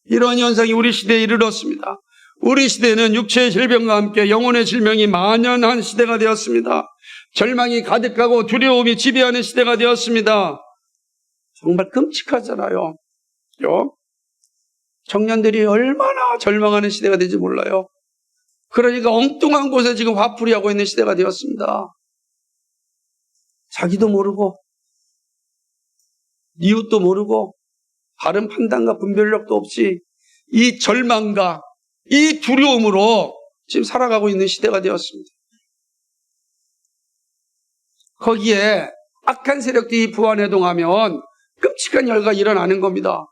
이러한 현상이 우리 시대에 이르렀습니다. 우리 시대는 육체의 질병과 함께 영혼의 질병이 만연한 시대가 되었습니다. 절망이 가득하고 두려움이 지배하는 시대가 되었습니다. 정말 끔찍하잖아요. 청년들이 얼마나 절망하는 시대가 될지 몰라요. 그러니까 엉뚱한 곳에 지금 화풀이하고 있는 시대가 되었습니다. 자기도 모르고 이웃도 모르고 바른 판단과 분별력도 없이 이 절망과 이 두려움으로 지금 살아가고 있는 시대가 되었습니다. 거기에 악한 세력들이 부안해동하면 끔찍한 열가 일어나는 겁니다.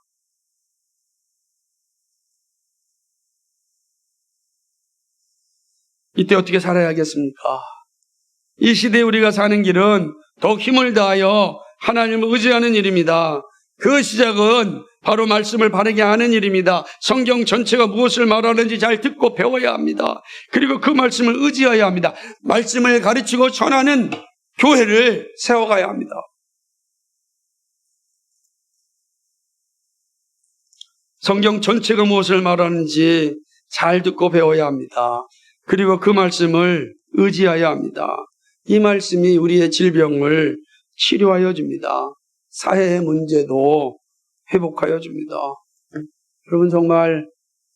이때 어떻게 살아야겠습니까? 이 시대에 우리가 사는 길은 더욱 힘을 다하여 하나님을 의지하는 일입니다. 그 시작은 바로 말씀을 바르게 하는 일입니다. 성경 전체가 무엇을 말하는지 잘 듣고 배워야 합니다. 그리고 그 말씀을 의지해야 합니다. 말씀을 가르치고 전하는 교회를 세워가야 합니다. 성경 전체가 무엇을 말하는지 잘 듣고 배워야 합니다. 그리고 그 말씀을 의지해야 합니다. 이 말씀이 우리의 질병을 치료하여 줍니다. 사회의 문제도 회복하여 줍니다. 여러분 정말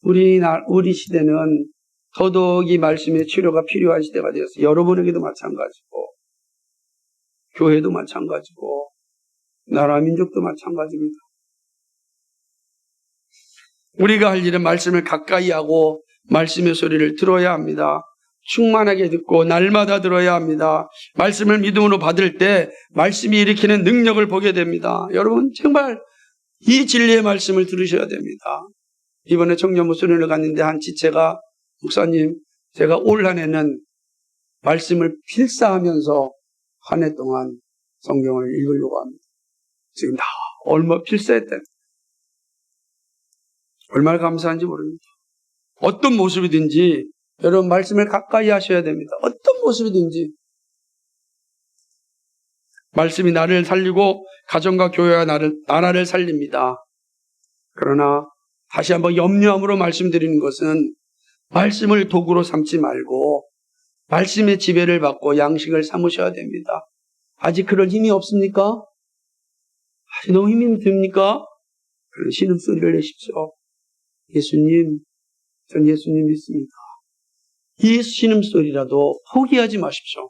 우리 시대는 더더욱 이 말씀의 치료가 필요한 시대가 되었어요. 여러분에게도 마찬가지고 교회도 마찬가지고 나라 민족도 마찬가지입니다. 우리가 할 일은 말씀을 가까이 하고 말씀의 소리를 들어야 합니다. 충만하게 듣고 날마다 들어야 합니다. 말씀을 믿음으로 받을 때 말씀이 일으키는 능력을 보게 됩니다. 여러분 정말 이 진리의 말씀을 들으셔야 됩니다. 이번에 청년부 수련을 갔는데 한 지체가 목사님 제가 올 한 해는 말씀을 필사하면서 한 해 동안 성경을 읽으려고 합니다. 지금 다 얼마 필사했대. 얼마나 감사한지 모릅니다. 어떤 모습이든지 여러분 말씀을 가까이 하셔야 됩니다. 어떤 모습이든지 말씀이 나를 살리고 가정과 교회와 나라를 살립니다. 그러나 다시 한번 염려함으로 말씀드리는 것은 말씀을 도구로 삼지 말고 말씀의 지배를 받고 양식을 삼으셔야 됩니다. 아직 그럴 힘이 없습니까? 아직 너무 힘이 듭니까? 그런 신음소리를 내십시오. 예수님, 전 예수님 믿습니다. 이 신음소리라도 포기하지 마십시오.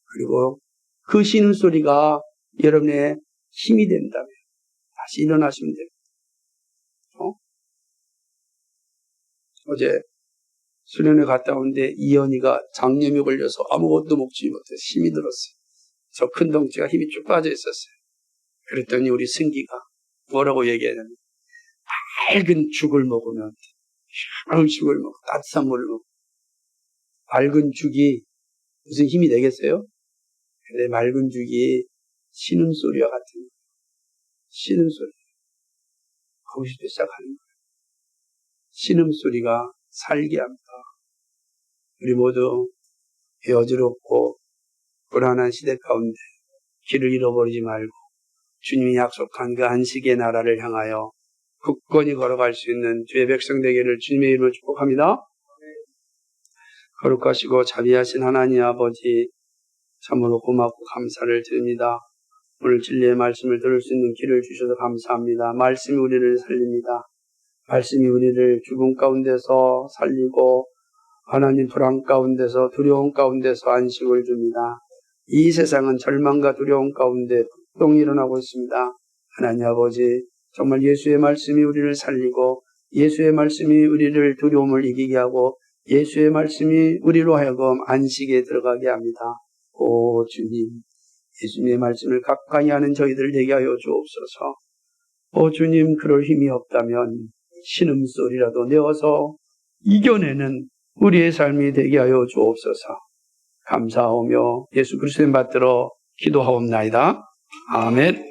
그리고 그 신음소리가 여러분의 힘이 된다면 다시 일어나시면 됩니다. 어제 수련회 갔다 오는데 이현이가 장염이 걸려서 아무것도 먹지 못해서 힘이 들었어요. 저 큰 덩치가 힘이 쭉 빠져 있었어요. 그랬더니 우리 승기가 뭐라고 얘기하냐면 맑은 죽을 먹으면 시원한 죽을 먹고 따뜻한 물을 먹고 맑은 죽이 무슨 힘이 되겠어요? 근데 맑은 죽이 신음소리와 같은 거예요. 신음소리. 거기서부터 시작하는 거예요. 신음소리가 살게 합니다. 우리 모두 어지럽고 불안한 시대 가운데 길을 잃어버리지 말고 주님이 약속한 그 안식의 나라를 향하여 굳건히 걸어갈 수 있는 주의 백성 되기를 주님의 이름으로 축복합니다. 거룩하시고 자비하신 하나님 아버지 참으로 고맙고 감사를 드립니다. 오늘 진리의 말씀을 들을 수 있는 길을 주셔서 감사합니다. 말씀이 우리를 살립니다. 말씀이 우리를 죽음 가운데서 살리고 하나님 불안 가운데서 두려움 가운데서 안식을 줍니다. 이 세상은 절망과 두려움 가운데 폭동이 일어나고 있습니다. 하나님 아버지 정말 예수의 말씀이 우리를 살리고 예수의 말씀이 우리를 두려움을 이기게 하고 예수의 말씀이 우리로 하여금 안식에 들어가게 합니다. 오 주님, 예수님의 말씀을 가까이 하는 저희들 되게 하여 주옵소서. 오 주님, 그럴 힘이 없다면 신음소리라도 내어서 이겨내는 우리의 삶이 되게 하여 주옵소서. 감사하며 예수 그리스도의 받들어 기도하옵나이다. 아멘.